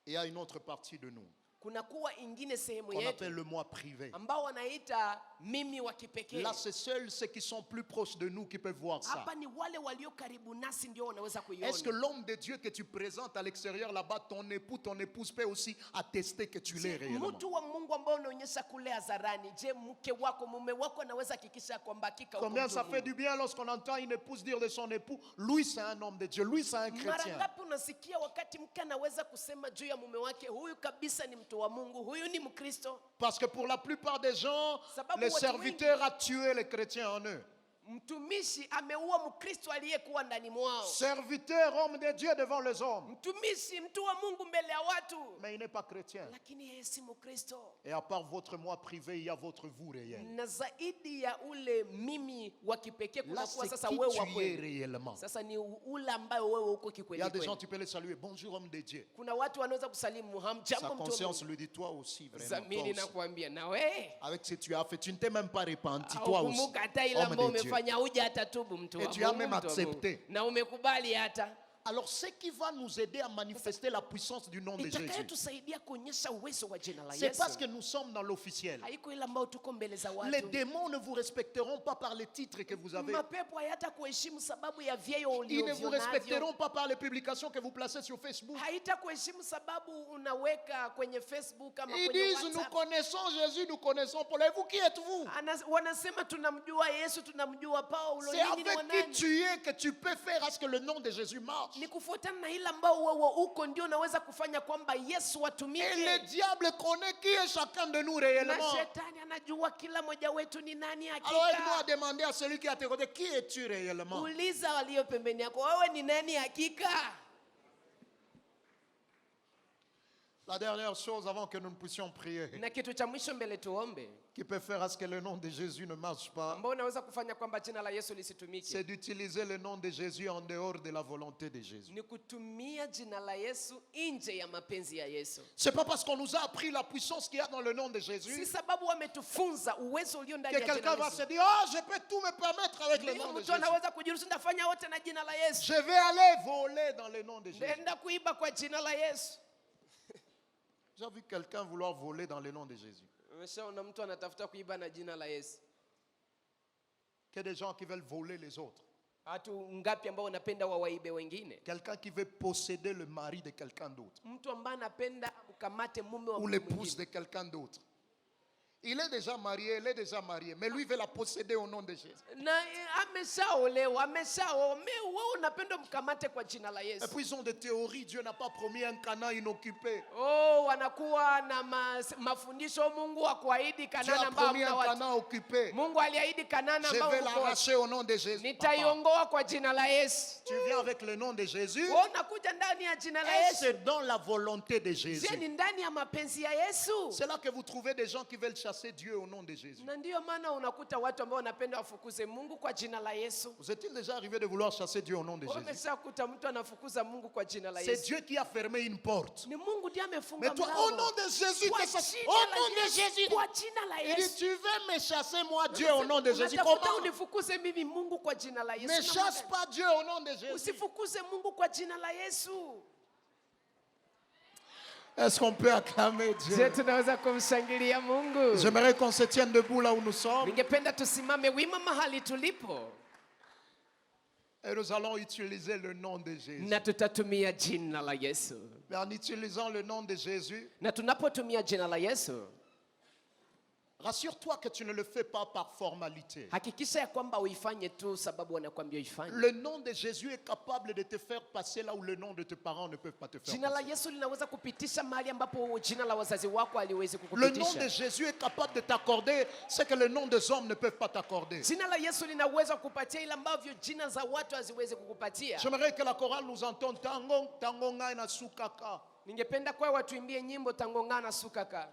il y a une autre partie de nous kuna kuwa ingine sehemu qu'on yetu appelle le moi privé. ambao wanaita mimi wa kipekee. Là, c'est seuls ceux qui sont plus proches de nous qui peuvent voir ça. Hapa ni wale walio karibu nasi ndio wanaweza Est-ce que kuiona. l'homme de Dieu que tu présentes à l'extérieur là-bas, ton époux, ton épouse peut aussi attester que tu l'es réellement? Mtu wa Mungu ambao unaonyesha kule hadharani, je, mke wako, mume wako anaweza hakikisha kwamba hakika uko Combien mtu ça wa fait Mungu? du bien lorsqu'on entend une épouse dire de son époux, lui c'est un homme de Dieu, lui c'est un Mara chrétien. ngapi unasikia wakati mke anaweza kusema juu ya mume wake, huyu kabisa ni mtu wa Mungu, huyu ni Mkristo? Parce que pour la plupart des gens, Sababu le watu serviteur a tué les chrétiens en eux. Mtumishi ameua Mkristo aliyekuwa ndani mwao. Serviteur, homme de Dieu devant les hommes. Mtumishi, mtu wa Mungu mbele ya watu, Mais il n'est pas chrétien. lakini yeye si Mkristo. Et à part votre moi privé, il y a votre vous réel. Na zaidi ya ule mimi wa kipekee Là, kunakuwa c'est sasa qui wewe wa tu es kweli. réellement. Sasa ni ule ambaye wewe uko Il y kikweli a des gens, kweli. tu peux les saluer. Bonjour, homme de Dieu. Kuna watu wanaweza kusalimu Sa hamjambo mtu wa conscience Mungu. lui dit, toi aussi, vraiment. Zamiri Toi aussi. nakwambia na wewe Avec ce que tu as fait, tu ne t'es même pas repenti, toi aussi. kumbuka hata ile ambayo Homme de Dieu. umefanya huja hata tubu mtu wa Et tu as Mungu, même mtu wa Mungu. accepté. Na umekubali hata. Alors, ce qui va nous aider à manifester la puissance du nom de Jésus, Itakayotusaidia kuonyesha uwezo wa jina la c'est Yesu. parce que nous sommes dans l'officiel. Haiko ile ambayo tuko mbele za watu. Les démons ne vous respecteront pas par les titres que vous avez. Mapepo hayata kuheshimu sababu ya vyeo Ils ne ulivyo vous navyo. respecteront pas par les publications que vous placez sur Facebook. Haita kuheshimu sababu unaweka kwenye Facebook ama Ils kwenye disent, nous WhatsApp. connaissons Jésus, nous connaissons Paul. Et vous, qui êtes-vous? Wanasema tunamjua Yesu, tunamjua Paulo. C'est Nyinyi ni avec qui wanani? tu es que tu peux faire à ce que le nom de Jésus marche. Ni kufuatana na ile ambao wewe uko ndio unaweza kufanya kwamba Yesu Et le atumike. diable connaît qui est chacun de nous Na réellement. shetani anajua kila mmoja wetu ni nani Alors aide-moi à hakika. demander à celui qui est à tes côtés, qui es-tu réellement? Uliza walio pembeni yako, wewe ni nani hakika? La dernière chose avant que nous ne puissions prier, Na kitu cha mwisho mbele tuombe, qui peut faire à ce que le nom de Jésus ne marche pas, ambao unaweza kufanya kwamba jina la Yesu lisitumike, c'est d'utiliser le nom de Jésus en dehors de la volonté de Jésus. ni kutumia jina la Yesu nje ya mapenzi ya Yesu. C'est pas parce qu'on nous a appris la puissance qu'il y a dans le nom de Si Jésus sababu wametufunza uwezo ulio ndani que ya jina quelqu'un la va se Yesu. dire, ah, je peux tout me permettre avec le Ndio nom de mtu Jésus. anaweza kujiruhusu ndafanya wote na jina la Yesu. Je vais aller voler dans le nom de Jésus. Nenda kuiba kwa jina la Yesu. J'ai vu quelqu'un vouloir voler dans le nom de Jésus. Umeshaona mtu anatafuta kuiba na jina la Yesu? Qu'il y a des gens qui veulent voler les autres. Watu ngapi ambao wanapenda wawaibe wengine? Quelqu'un qui veut posséder le mari de quelqu'un d'autre. Mtu ambaye anapenda ukamate mume wa Ou mtu l'épouse mwingine. de quelqu'un d'autre. Il est déjà marié, elle est déjà mariée, mais lui veut la posséder au nom de Jésus. Na ameshaolewa, ameshaoa. Wewe unapenda mkamate kwa jina la Et Yesu. puis ils ont des théories, Dieu n'a pas promis un Canaan inoccupé. Oh, wanakuwa na mafundisho Mungu akuahidi Dieu Kanani a ambao promis hamna un watu. Canaan occupé. Mungu aliahidi Kanani Je ambao vais huko watu. l'arracher au nom de Jésus. Papa, Nitaiongoa kwa jina la Yesu. tu viens avec le nom de Jésus Wewe unakuja ndani ya jina la et Yesu. c'est dans la volonté de Jésus. Je, ni ndani ya mapenzi ya Yesu. C'est là que vous trouvez des gens qui veulent chasser Dieu au nom de Jésus. Na ndiyo maana unakuta watu ambao wanapenda wafukuze Mungu kwa jina la Yesu. Vous est-il déjà arrivé de vouloir chasser Dieu au nom de Jésus? Umeshakuta mtu anafukuza Mungu kwa jina la C'est Yesu. Dieu qui a fermé une porte. Ni Mungu ndiye Mais amefunga toi, mlango. au nom de Jésus, Kwa que ça- jina au la nom de Yesu. Jésus, Kwa jina la il dit, Yesu. tu veux me chasser moi Dieu au nom de Jésus. Unatafuta Comment? unifukuze mimi Mungu kwa jina la Yesu. Ne Namna chasse gani? pas Dieu au nom de Jésus. Usifukuze Mungu kwa jina la Yesu. Est-ce qu'on peut acclamer Je, Dieu? tunaweza kumshangilia Mungu. J'aimerais qu'on se tienne debout là où nous sommes. Ningependa tusimame wima mahali tulipo Et nous allons utiliser le nom de Jésus. na tutatumia jina la Yesu. Mais en utilisant le nom de Jésus, Na tunapotumia jina la Yesu, Rassure-toi que tu ne le fais pas par formalité. Hakikisha ya kwamba uifanye tu sababu wanakuambia uifanye. Le nom de Jésus est capable de te faire passer là où le nom de tes parents ne peuvent pas te faire Jina la passer. Yesu linaweza kupitisha mahali ambapo jina la wazazi wako haliwezi Le nom de kukupitisha. Jésus est capable de t'accorder ce que le nom des hommes ne peuvent pas t'accorder. Jina la Yesu linaweza kukupatia ile ambavyo jina za watu haziwezi kukupatia. J'aimerais que la chorale nous entende. Tango, tango ngai na sukaka. Ningependa kwa watu imbie nyimbo tangongana sukaka.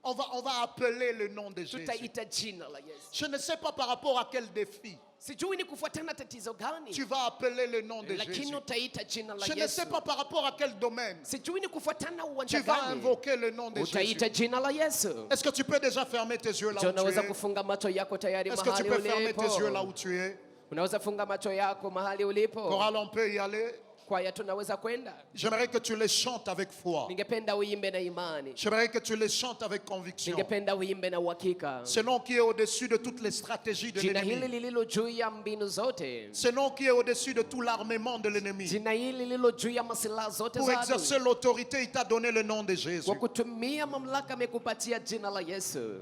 On va appeler le nom de Jésus. Tutaita jina la Yesu. Je ne sais pas par rapport à quel défi Sijui ni kufuatana tatizo gani. tu vas appeler le nom de Lakini Jésus. utaita jina la Je ne sais Yesu. pas par rapport à quel domaine Sijui ni kufuatana tu uwanja vas gani. invoquer le nom de Jésus. Utaita jina la Yesu. Est-ce que tu peux déjà fermer tes yeux là Je où tu unaweza es? kufunga macho yako tayari Est-ce que tu mahali peux fermer tes yeux là ulipo. où tu es? Unaweza funga macho yako mahali ulipo. Chorale, on peut y aller. Kwaya tunaweza kwenda. J'aimerais que tu les chantes avec foi. Ningependa uimbe na imani. J'aimerais que tu les chantes avec conviction. Ningependa uimbe na uhakika. Ce nom qui est au-dessus de toutes les stratégies de Jina hili l'ennemi. lililo juu ya mbinu zote. Ce nom qui est au-dessus de tout l'armement de l'ennemi. Jina hili lililo juu ya masilaha zote Pour za exercer adui. l'autorité, il t'a donné le nom de Jésus. Kwa kutumia mamlaka amekupatia jina la Yesu.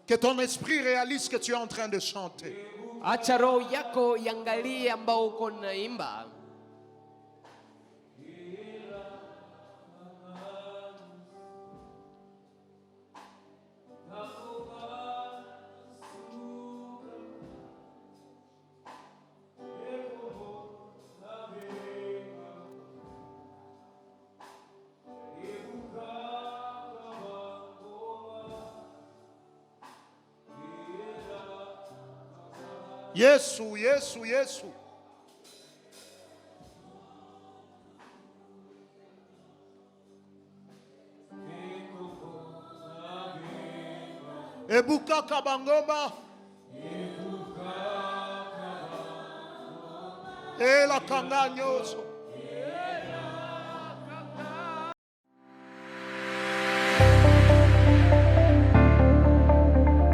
Que ton esprit réalise ce que tu es en train de chanter. Acha roho yako iangalie ambao uko naimba. Yesu, Yesu, Yesu. Ebuka kabangoma. Ela kanganyoso.